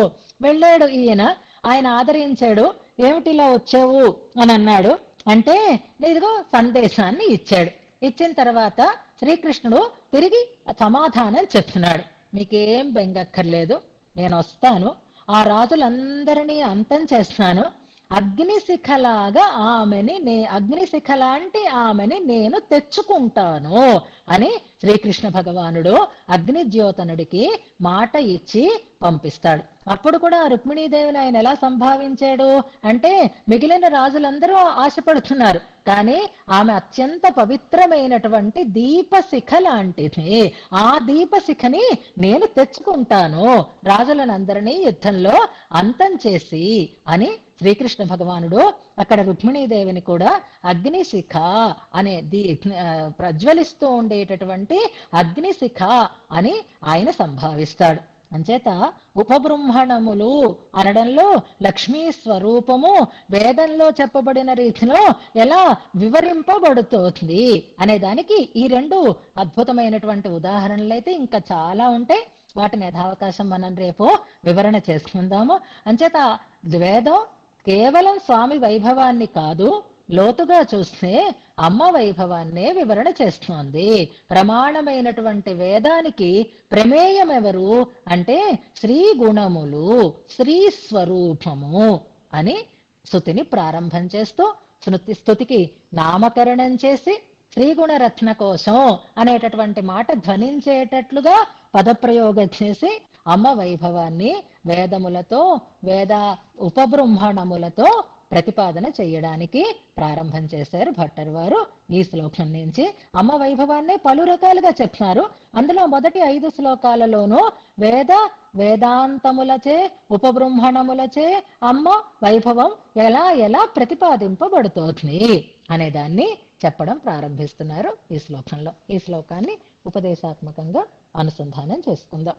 వెళ్ళాడు ఈయన, ఆయన ఆదరించాడు. ఏమిటిలా వచ్చావు అని అన్నాడు. అంటే ఇదిగో సందేశాన్ని ఇచ్చాడు. ఇచ్చిన తర్వాత శ్రీకృష్ణుడు తిరిగి సమాధానం చెప్తున్నాడు. మీకేం బెంగక్కర్లేదు, నేను వస్తాను, ఆ రాజులందరినీ అంతం చేస్తాను, అగ్నిశిఖలాగా ఆమెని అగ్నిశిఖ లాంటి ఆమెని నేను తెచ్చుకుంటాను అని శ్రీకృష్ణ భగవానుడు అగ్నిద్యోతనుడికి మాట ఇచ్చి పంపిస్తాడు. అప్పుడు కూడా రుక్మిణీదేవిని ఆయన ఎలా సంభావించాడు అంటే, మిగిలిన రాజులందరూ ఆశపడుతున్నారు, కానీ ఆమె అత్యంత పవిత్రమైనటువంటి దీపశిఖ లాంటిది. ఆ దీపశిఖని నేను తెచ్చుకుంటాను, రాజులనందరినీ యుద్ధంలో అంతం చేసి అని శ్రీకృష్ణ భగవానుడు అక్కడ రుక్మిణీదేవిని కూడా అగ్నిశిఖ అనే ప్రజ్వలిస్తూ ఉండేటటువంటి అగ్నిశిఖ అని ఆయన సంభావిస్తాడు. అంచేత ఉపబృంహణములు అనడంలో లక్ష్మీ స్వరూపము వేదంలో చెప్పబడిన రీతిలో ఎలా వివరింపబడుతోంది అనే దానికి ఈ రెండు అద్భుతమైనటువంటి ఉదాహరణలు అయితే ఇంకా చాలా ఉంటాయి. వాటిని యథావకాశం మనం రేపు వివరణ చేసుకుందాము. అంచేత వేదం కేవలం స్వామి వైభవాన్ని కాదు, లోతుగా చూస్తే అమ్మ వైభవాన్నే వివరణ చేస్తోంది. ప్రమాణమైనటువంటి వేదానికి ప్రమేయం ఎవరు అంటే శ్రీ గుణములు, శ్రీ స్వరూపము అని స్తుతిని ప్రారంభం చేస్తూ స్తుతికి నామకరణం చేసి శ్రీగుణరత్న కోసం అనేటటువంటి మాట ధ్వనించేటట్లుగా పదప్రయోగం చేసి అమ్మ వైభవాన్ని వేదములతో, వేద ఉపబృంహణములతో ప్రతిపాదన చేయడానికి ప్రారంభం చేశారు భట్టర్ వారు. ఈ శ్లోకం నుంచి అమ్మ వైభవాన్ని పలు రకాలుగా చెప్తున్నారు. అందులో మొదటి 5 శ్లోకాలలోనూ వేదాంతములచే ఉపబృంహణములచే అమ్మ వైభవం ఎలా ఎలా ప్రతిపాదింపబడుతోంది అనే దాన్ని చెప్పడం ప్రారంభిస్తున్నారు ఈ శ్లోకంలో. ఈ శ్లోకాన్ని ఉపదేశాత్మకంగా అనుసంధానం చేసుకుందాం.